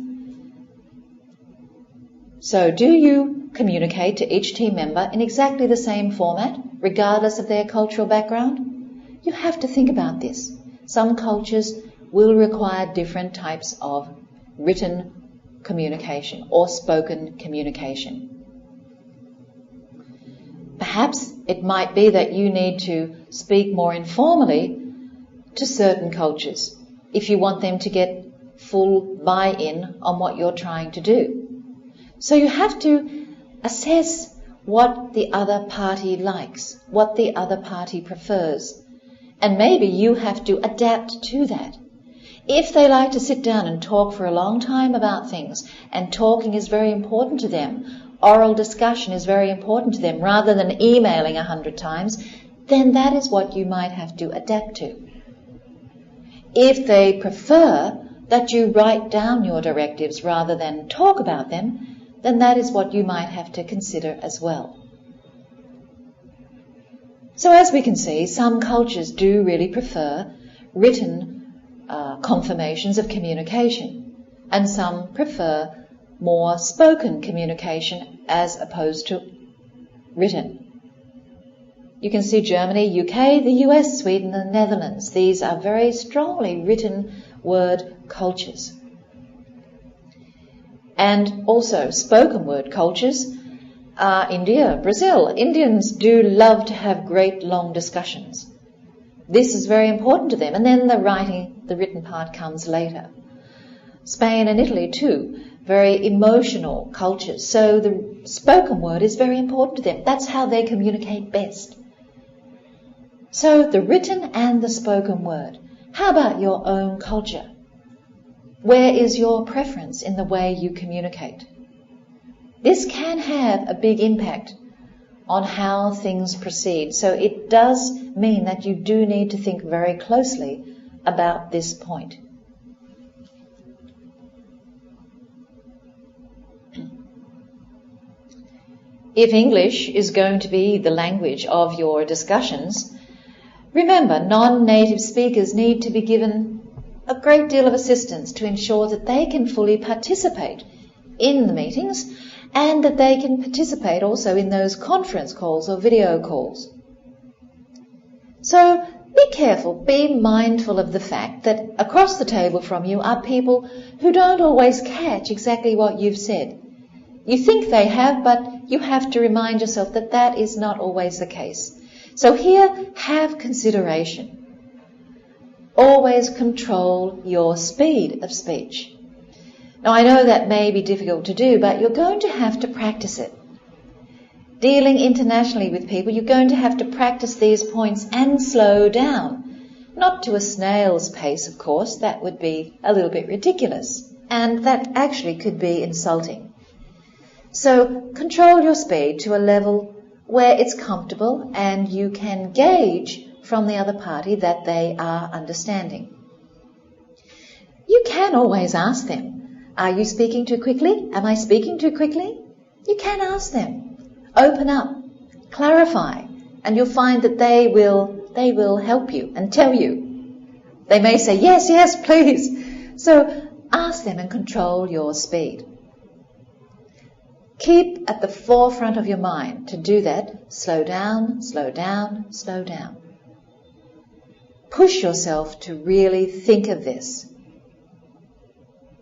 So do you communicate to each team member in exactly the same format, regardless of their cultural background? You have to think about this. Some cultures will require different types of written communication or spoken communication. Perhaps it might be that you need to speak more informally to certain cultures if you want them to get full buy-in on what you're trying to do. So you have to assess what the other party likes, what the other party prefers, and maybe you have to adapt to that. If they like to sit down and talk for a long time about things, and talking is very important to them, oral discussion is very important to them, rather than emailing 100 times, then that is what you might have to adapt to. If they prefer that you write down your directives rather than talk about them, then that is what you might have to consider as well. So as we can see, some cultures do really prefer written confirmations of communication, and some prefer more spoken communication as opposed to written. You can see Germany, UK, the US, Sweden and the Netherlands. These are very strongly written word cultures. And also spoken word cultures are India, Brazil. Indians do love to have great long discussions. This is very important to them, and then the written part comes later. Spain and Italy too, very emotional cultures, so the spoken word is very important to them. That's how they communicate best. So the written and the spoken word. How about your own culture? Where is your preference in the way you communicate? This can have a big impact on how things proceed. So it does mean that you do need to think very closely about this point. If English is going to be the language of your discussions, remember, non-native speakers need to be given a great deal of assistance to ensure that they can fully participate in the meetings and that they can participate also in those conference calls or video calls. So be careful, be mindful of the fact that across the table from you are people who don't always catch exactly what you've said. You think they have, but you have to remind yourself that that is not always the case. So here, have consideration. Always control your speed of speech. Now, I know that may be difficult to do, but you're going to have to practice it. Dealing internationally with people, you're going to have to practice these points and slow down. Not to a snail's pace, of course. That would be a little bit ridiculous, and that actually could be insulting. So control your speed to a level where it's comfortable and you can gauge from the other party that they are understanding. You can always ask them, are you speaking too quickly? Am I speaking too quickly? You can ask them. Open up, clarify, and you'll find that they will help you and tell you. They may say, yes, yes, please. So ask them and control your speed. Keep at the forefront of your mind to do that. Slow down, slow down, slow down. Push yourself to really think of this.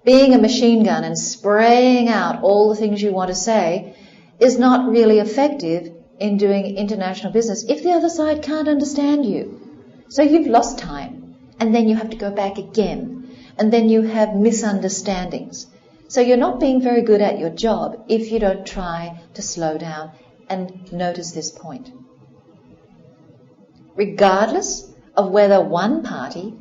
Being a machine gun and spraying out all the things you want to say is not really effective in doing international business if the other side can't understand you. So you've lost time, and then you have to go back again, and then you have misunderstandings. So you're not being very good at your job if you don't try to slow down and notice this point. Regardless of whether one party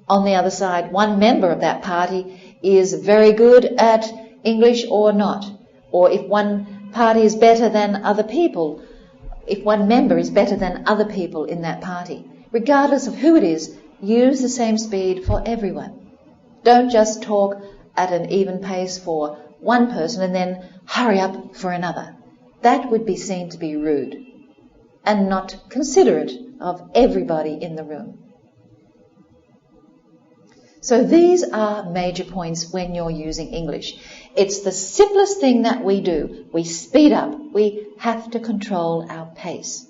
on the other side, one member of that party is very good at English or not, or if one party is better than other people, if one member is better than other people in that party. Regardless of who it is, use the same speed for everyone. Don't just talk at an even pace for one person and then hurry up for another. That would be seen to be rude and not considerate of everybody in the room. So these are major points when you're using English. It's the simplest thing that we do. We speed up. We have to control our pace.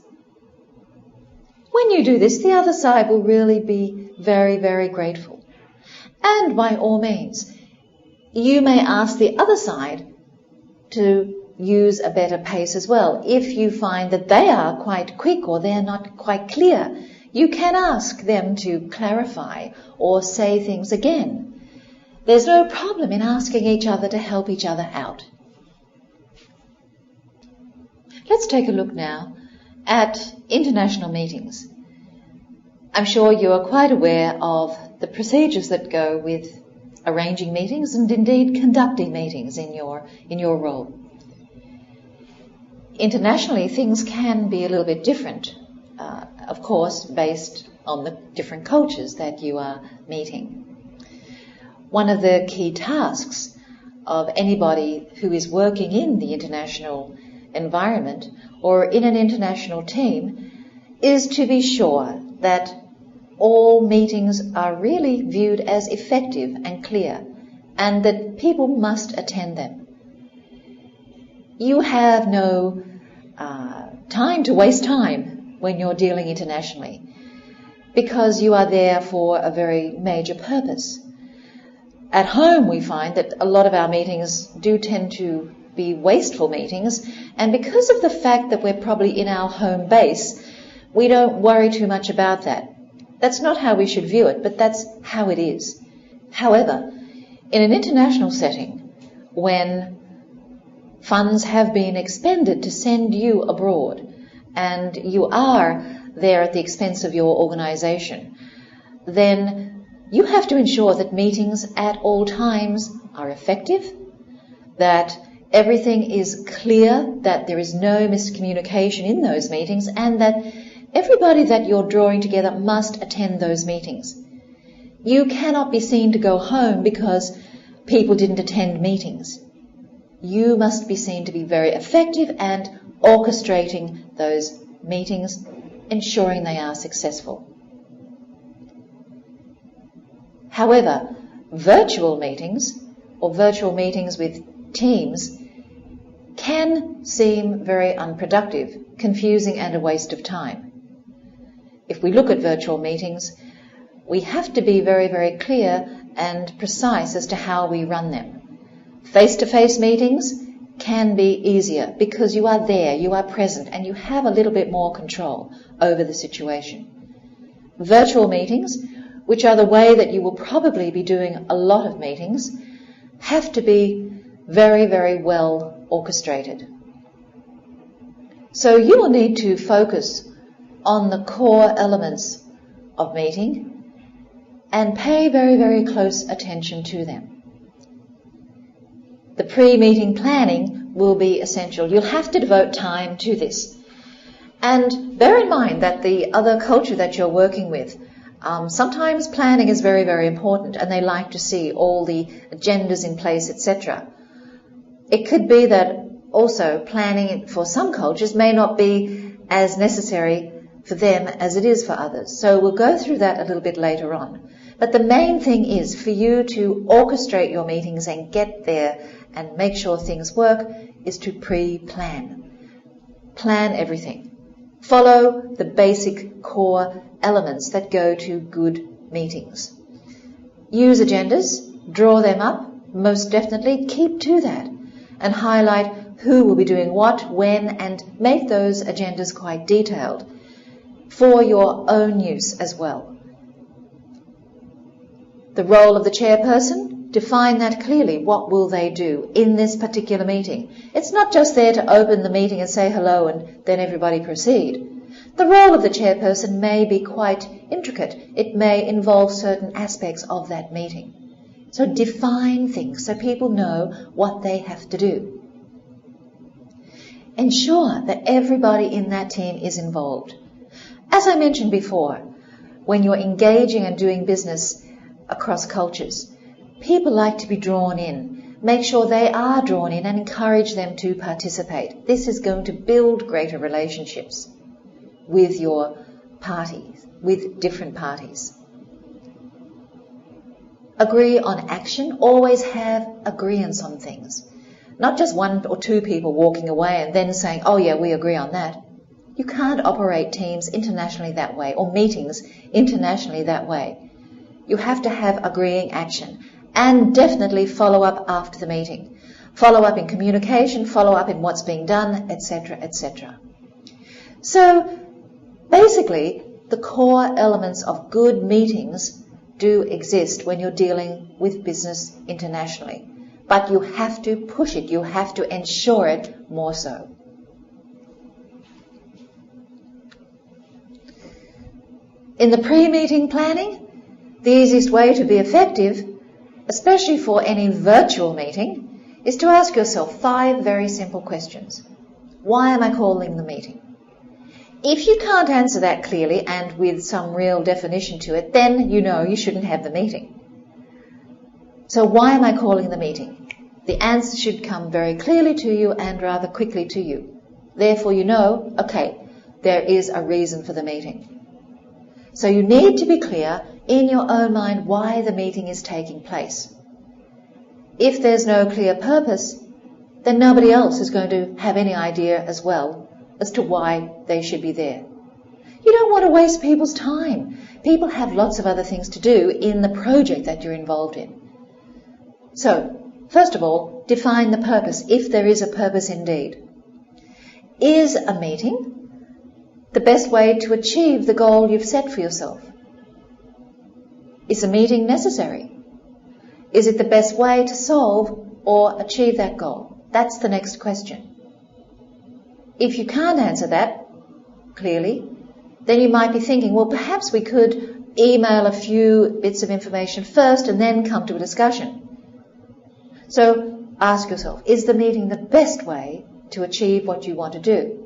When you do this, the other side will really be very, very grateful. And by all means, you may ask the other side to use a better pace as well. If you find that they are quite quick or they're not quite clear, you can ask them to clarify or say things again. There's no problem in asking each other to help each other out. Let's take a look now at international meetings. I'm sure you are quite aware of the procedures that go with arranging meetings and indeed conducting meetings in your role. Internationally, things can be a little bit different, of course, based on the different cultures that you are meeting. One of the key tasks of anybody who is working in the international environment or in an international team is to be sure that all meetings are really viewed as effective and clear, and that people must attend them. You have no time to waste time when you're dealing internationally, because you are there for a very major purpose. At home, we find that a lot of our meetings do tend to be wasteful meetings, and because of the fact that we're probably in our home base, we don't worry too much about that. That's not how we should view it, but that's how it is. However, in an international setting, when funds have been expended to send you abroad and you are there at the expense of your organisation, then you have to ensure that meetings at all times are effective, that everything is clear, that there is no miscommunication in those meetings, and that everybody that you're drawing together must attend those meetings. You cannot be seen to go home because people didn't attend meetings. You must be seen to be very effective and orchestrating those meetings, ensuring they are successful. However, virtual meetings or virtual meetings with teams can seem very unproductive, confusing, and a waste of time. If we look at virtual meetings, we have to be very, very clear and precise as to how we run them. Face-to-face meetings can be easier because you are there, you are present, and you have a little bit more control over the situation. Virtual meetings, which are the way that you will probably be doing a lot of meetings, have to be very, very well orchestrated. So you will need to focus on the core elements of meeting and pay very, very close attention to them. The pre-meeting planning will be essential. You'll have to devote time to this. And bear in mind that the other culture that you're working with, sometimes planning is very, very important and they like to see all the agendas in place, etc. It could be that also planning for some cultures may not be as necessary for them as it is for others. So we'll go through that a little bit later on. But the main thing is for you to orchestrate your meetings and get there and make sure things work is to pre-plan. Plan everything. Follow the basic core elements that go to good meetings. Use agendas, draw them up, most definitely keep to that, and highlight who will be doing what, when, and make those agendas quite detailed for your own use as well. The role of the chairperson, define that clearly. What will they do in this particular meeting? It's not just there to open the meeting and say hello and then everybody proceed. The role of the chairperson may be quite intricate. It may involve certain aspects of that meeting. So define things so people know what they have to do. Ensure that everybody in that team is involved. As I mentioned before, when you're engaging and doing business across cultures, people like to be drawn in. Make sure they are drawn in and encourage them to participate. This is going to build greater relationships with your parties, with different parties. Agree on action. Always have agreements on things. Not just one or two people walking away and then saying, oh yeah, we agree on that. You can't operate teams internationally that way or meetings internationally that way. You have to have agreeing action and definitely follow up after the meeting. Follow up in communication, follow up in what's being done, etc., etc. So basically, the core elements of good meetings do exist when you're dealing with business internationally. But you have to push it, you have to ensure it more so. In the pre-meeting planning, The easiest way to be effective, especially for any virtual meeting, is to ask yourself 5 very simple questions. Why am I calling the meeting? If you can't answer that clearly and with some real definition to it, then you know you shouldn't have the meeting. So why am I calling the meeting? The answer should come very clearly to you and rather quickly to you. Therefore you know, okay, there is a reason for the meeting. So you need to be clear in your own mind why the meeting is taking place. If there's no clear purpose, then nobody else is going to have any idea as well as to why they should be there. You don't want to waste people's time. People have lots of other things to do in the project that you're involved in. So, first of all, define the purpose, if there is a purpose indeed. Is a meeting the best way to achieve the goal you've set for yourself? Is a meeting necessary? Is it the best way to solve or achieve that goal? That's the next question. If you can't answer that clearly, then you might be thinking, well, perhaps we could email a few bits of information first and then come to a discussion. So ask yourself, is the meeting the best way to achieve what you want to do?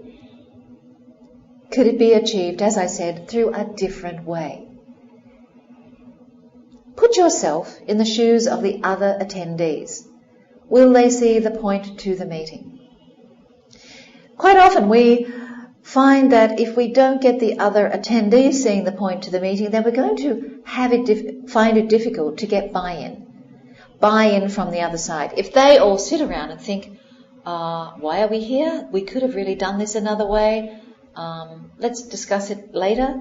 Could it be achieved, as I said, through a different way? Put yourself in the shoes of the other attendees. Will they see the point to the meeting? Quite often we find that if we don't get the other attendees seeing the point to the meeting, then we're going to find it difficult to get buy-in from the other side. If they all sit around and think, why are we here? We could have really done this another way. Let's discuss it later.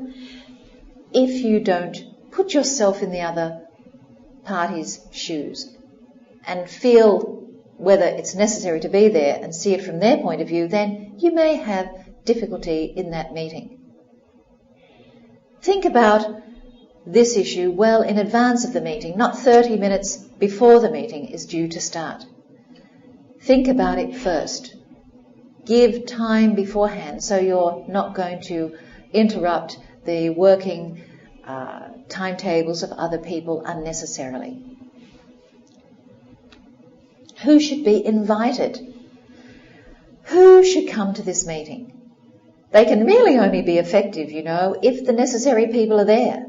If you don't put yourself in the other party's shoes and feel whether it's necessary to be there and see it from their point of view, then you may have difficulty in that meeting. Think about this issue well in advance of the meeting, not 30 minutes before the meeting is due to start. Think about it first. Give time beforehand so you're not going to interrupt the working timetables of other people unnecessarily. Who should be invited? Who should come to this meeting? They can really only be effective, if the necessary people are there.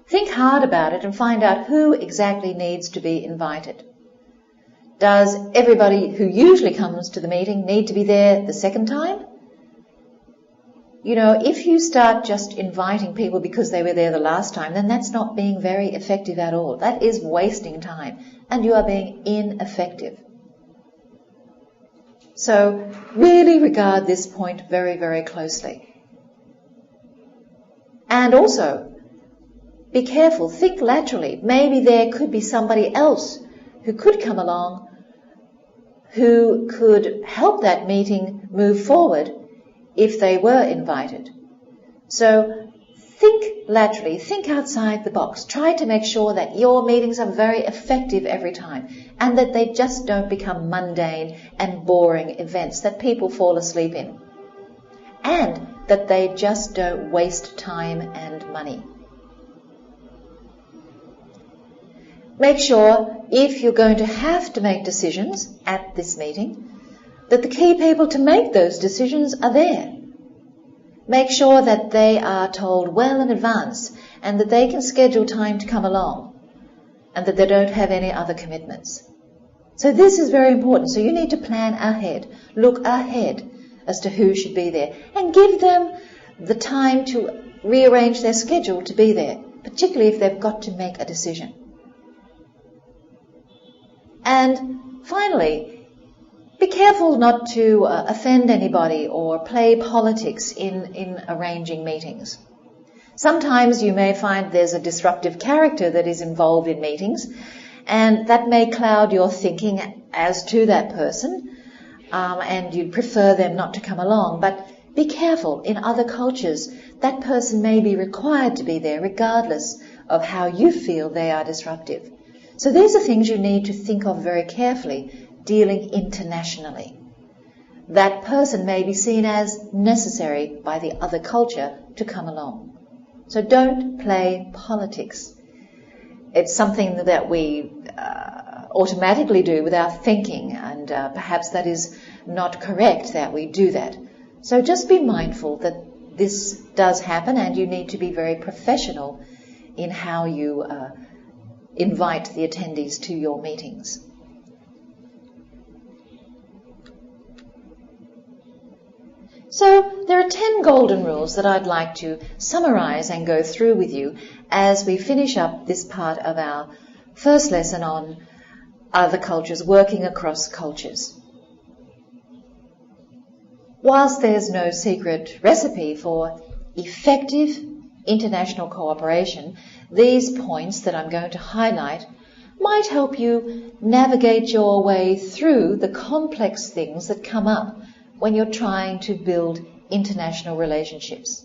Think hard about it and find out who exactly needs to be invited. Does everybody who usually comes to the meeting need to be there the second time? If you start just inviting people because they were there the last time, then that's not being very effective at all. That is wasting time, and you are being ineffective. So really regard this point very, very closely. And also, be careful, think laterally. Maybe there could be somebody else who could come along who could help that meeting move forward if they were invited. So think laterally, think outside the box. Try to make sure that your meetings are very effective every time and that they just don't become mundane and boring events that people fall asleep in. And that they just don't waste time and money. Make sure, if you're going to have to make decisions at this meeting, that the key people to make those decisions are there. Make sure that they are told well in advance and that they can schedule time to come along and that they don't have any other commitments. So this is very important. So you need to plan ahead, look ahead as to who should be there and give them the time to rearrange their schedule to be there, particularly if they've got to make a decision. And finally, be careful not to offend anybody or play politics in arranging meetings. Sometimes you may find there's a disruptive character that is involved in meetings, and that may cloud your thinking as to that person, and you'd prefer them not to come along. But be careful, in other cultures, that person may be required to be there regardless of how you feel they are disruptive. So these are things you need to think of very carefully, dealing internationally. That person may be seen as necessary by the other culture to come along. So don't play politics. It's something that we automatically do without thinking, and perhaps that is not correct that we do that. So just be mindful that this does happen, and you need to be very professional in how you invite the attendees to your meetings. So there are 10 golden rules that I'd like to summarize and go through with you as we finish up this part of our first lesson on other cultures, working across cultures. Whilst there's no secret recipe for effective international cooperation, these points that I'm going to highlight might help you navigate your way through the complex things that come up when you're trying to build international relationships.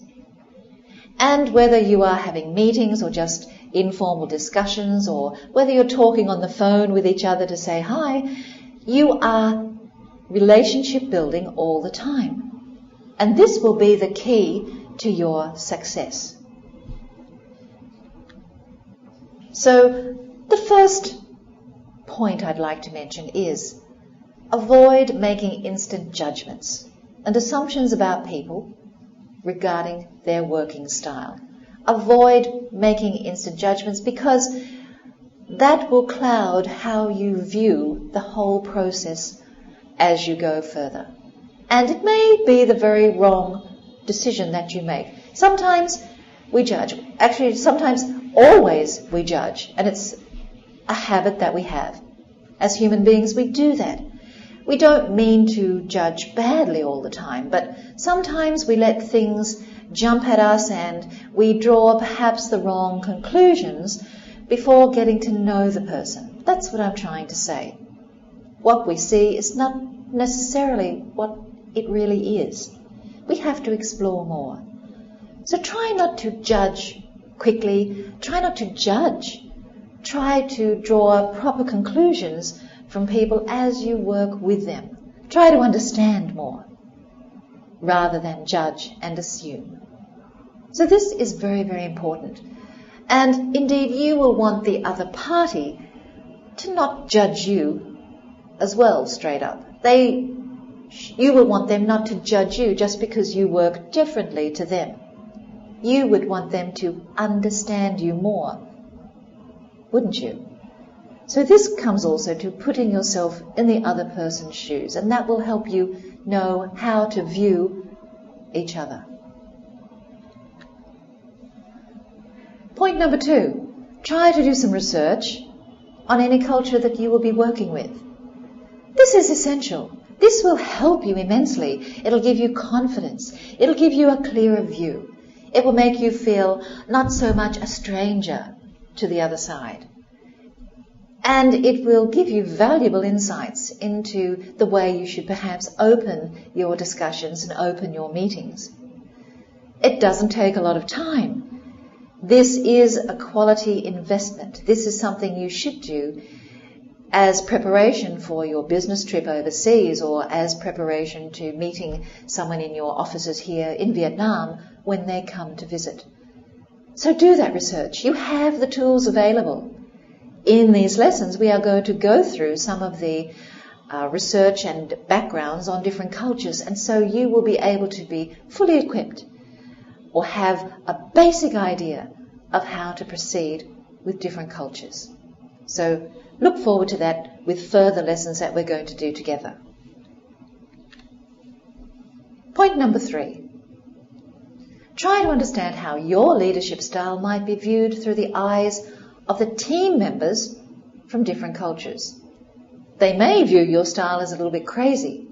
And whether you are having meetings or just informal discussions, or whether you're talking on the phone with each other to say hi, you are relationship building all the time. And this will be the key to your success. So the first point I'd like to mention is avoid making instant judgments and assumptions about people regarding their working style. Avoid making instant judgments, because that will cloud how you view the whole process as you go further. And it may be the very wrong decision that you make. Sometimes we judge. Actually, sometimes always we judge. And it's a habit that we have. As human beings, we do that. We don't mean to judge badly all the time, but sometimes we let things jump at us and we draw perhaps the wrong conclusions before getting to know the person. That's what I'm trying to say. What we see is not necessarily what it really is. We have to explore more. So try not to judge quickly. Try not to judge. Try to draw proper conclusions from people as you work with them. Try to understand more rather than judge and assume. So this is very, very important. And indeed, you will want the other party to not judge you as well, straight up. You will want them not to judge you just because you work differently to them. You would want them to understand you more, wouldn't you? So this comes also to putting yourself in the other person's shoes, and that will help you know how to view each other. Point number 2, try to do some research on any culture that you will be working with. This is essential. This will help you immensely. It'll give you confidence. It'll give you a clearer view. It will make you feel not so much a stranger to the other side. And it will give you valuable insights into the way you should perhaps open your discussions and open your meetings. It doesn't take a lot of time. This is a quality investment. This is something you should do as preparation for your business trip overseas, or as preparation to meeting someone in your offices here in Vietnam when they come to visit. So do that research. You have the tools available. In these lessons, we are going to go through some of the research and backgrounds on different cultures, and so you will be able to be fully equipped or have a basic idea of how to proceed with different cultures. So look forward to that with further lessons that we're going to do together. Point number 3. Try to understand how your leadership style might be viewed through the eyes of the team members from different cultures. They may view your style as a little bit crazy.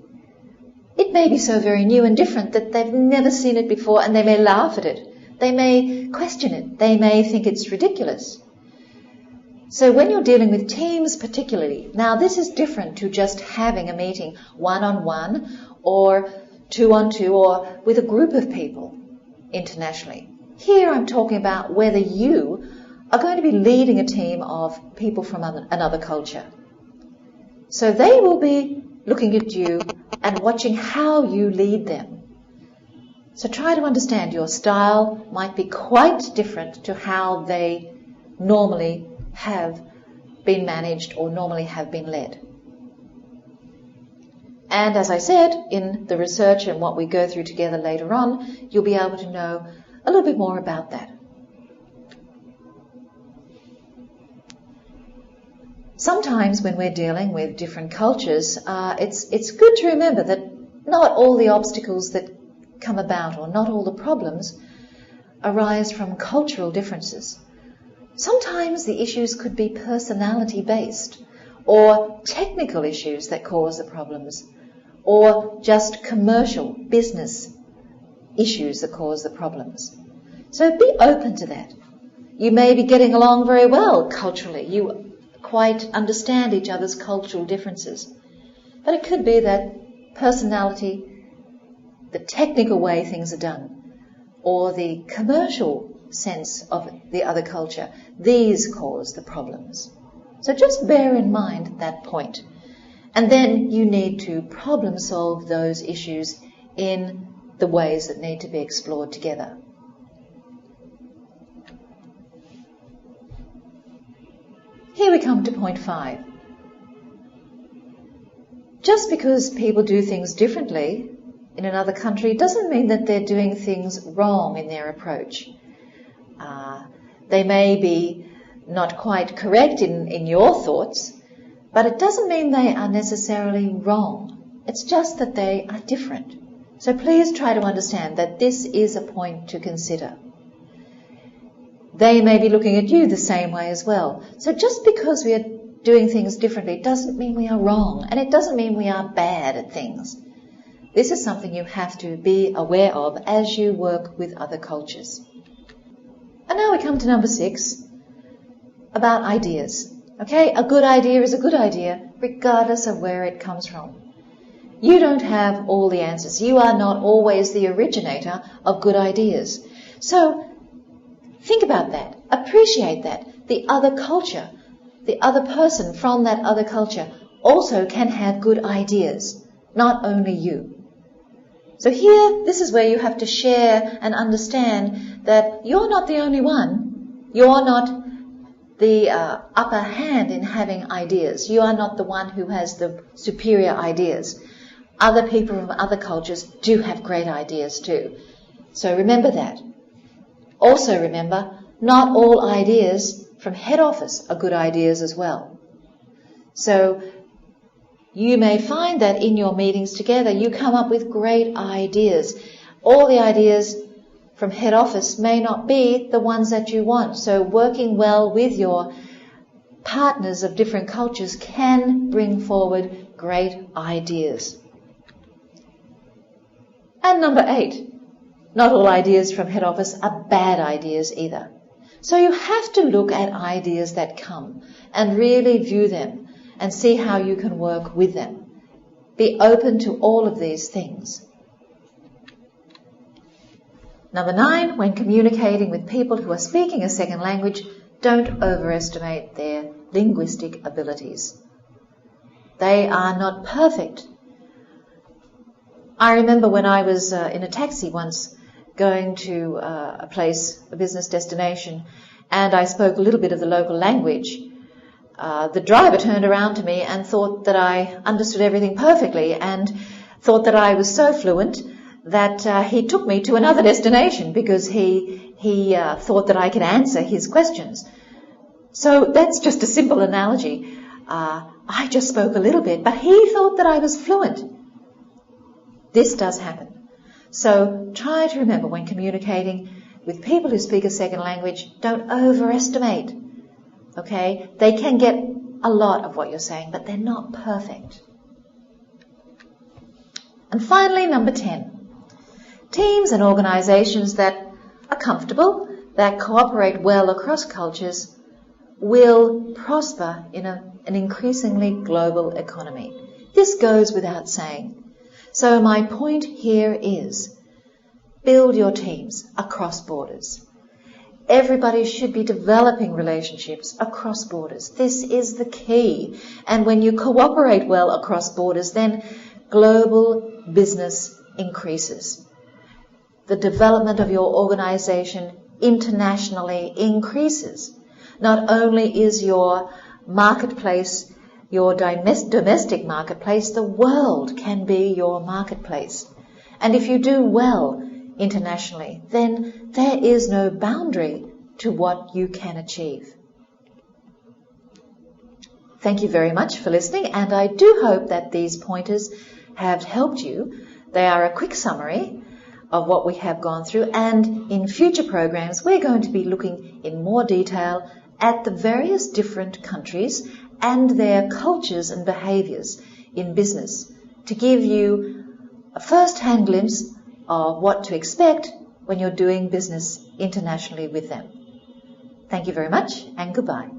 It may be so very new and different that they've never seen it before, and they may laugh at it. They may question it. They may think it's ridiculous. So when you're dealing with teams particularly, now this is different to just having a meeting one-on-one or two-on-two or with a group of people internationally. Here I'm talking about whether you are going to be leading a team of people from another culture. So they will be looking at you and watching how you lead them. So try to understand your style might be quite different to how they normally have been managed or normally have been led. And as I said, in the research and what we go through together later on, you'll be able to know a little bit more about that. Sometimes when we're dealing with different cultures, it's good to remember that not all the obstacles that come about or not all the problems arise from cultural differences. Sometimes the issues could be personality-based, or technical issues that cause the problems, or just commercial, business issues that cause the problems. So be open to that. You may be getting along very well culturally. You quite understand each other's cultural differences. But it could be that personality, the technical way things are done, or the commercial sense of the other culture, these cause the problems. So just bear in mind that point. And then you need to problem solve those issues in the ways that need to be explored together. Here we come to point 5. Just because people do things differently in another country doesn't mean that they're doing things wrong in their approach. They may be not quite correct in your thoughts, but it doesn't mean they are necessarily wrong. It's just that they are different. So please try to understand that this is a point to consider. They may be looking at you the same way as well. So just because we are doing things differently doesn't mean we are wrong, and it doesn't mean we are bad at things. This is something you have to be aware of as you work with other cultures. And now we come to number 6, about ideas. Okay, a good idea is a good idea, regardless of where it comes from. You don't have all the answers. You are not always the originator of good ideas. So think about that. Appreciate that. The other culture, the other person from that other culture also can have good ideas, not only you. So here, this is where you have to share and understand that you're not the only one. You're not the upper hand in having ideas. You are not the one who has the superior ideas. Other people from other cultures do have great ideas too. So remember that. Also remember, not all ideas from head office are good ideas as well. So you may find that in your meetings together you come up with great ideas. All the ideas from head office may not be the ones that you want. So working well with your partners of different cultures can bring forward great ideas. And number 8, not all ideas from head office are bad ideas either. So you have to look at ideas that come and really view them and see how you can work with them. Be open to all of these things. Number 9, when communicating with people who are speaking a second language, don't overestimate their linguistic abilities. They are not perfect. I remember when I was in a taxi once going to a place, a business destination, and I spoke a little bit of the local language. The driver turned around to me and thought that I understood everything perfectly and thought that I was so fluent that he took me to another destination because he thought that I could answer his questions. So that's just a simple analogy. I just spoke a little bit, but he thought that I was fluent. This does happen. So try to remember when communicating with people who speak a second language, don't overestimate. Okay? They can get a lot of what you're saying, but they're not perfect. And finally, number 10. Teams and organizations that are comfortable, that cooperate well across cultures, will prosper in an increasingly global economy. This goes without saying. So my point here is, build your teams across borders. Everybody should be developing relationships across borders. This is the key. And when you cooperate well across borders, then global business increases. The development of your organization internationally increases. Not only is your marketplace your domestic marketplace, the world can be your marketplace. And if you do well internationally, then there is no boundary to what you can achieve. Thank you very much for listening, and I do hope that these pointers have helped you. They are a quick summary of what we have gone through, and in future programs we're going to be looking in more detail at the various different countries and their cultures and behaviours in business to give you a first-hand glimpse of what to expect when you're doing business internationally with them. Thank you very much, and goodbye.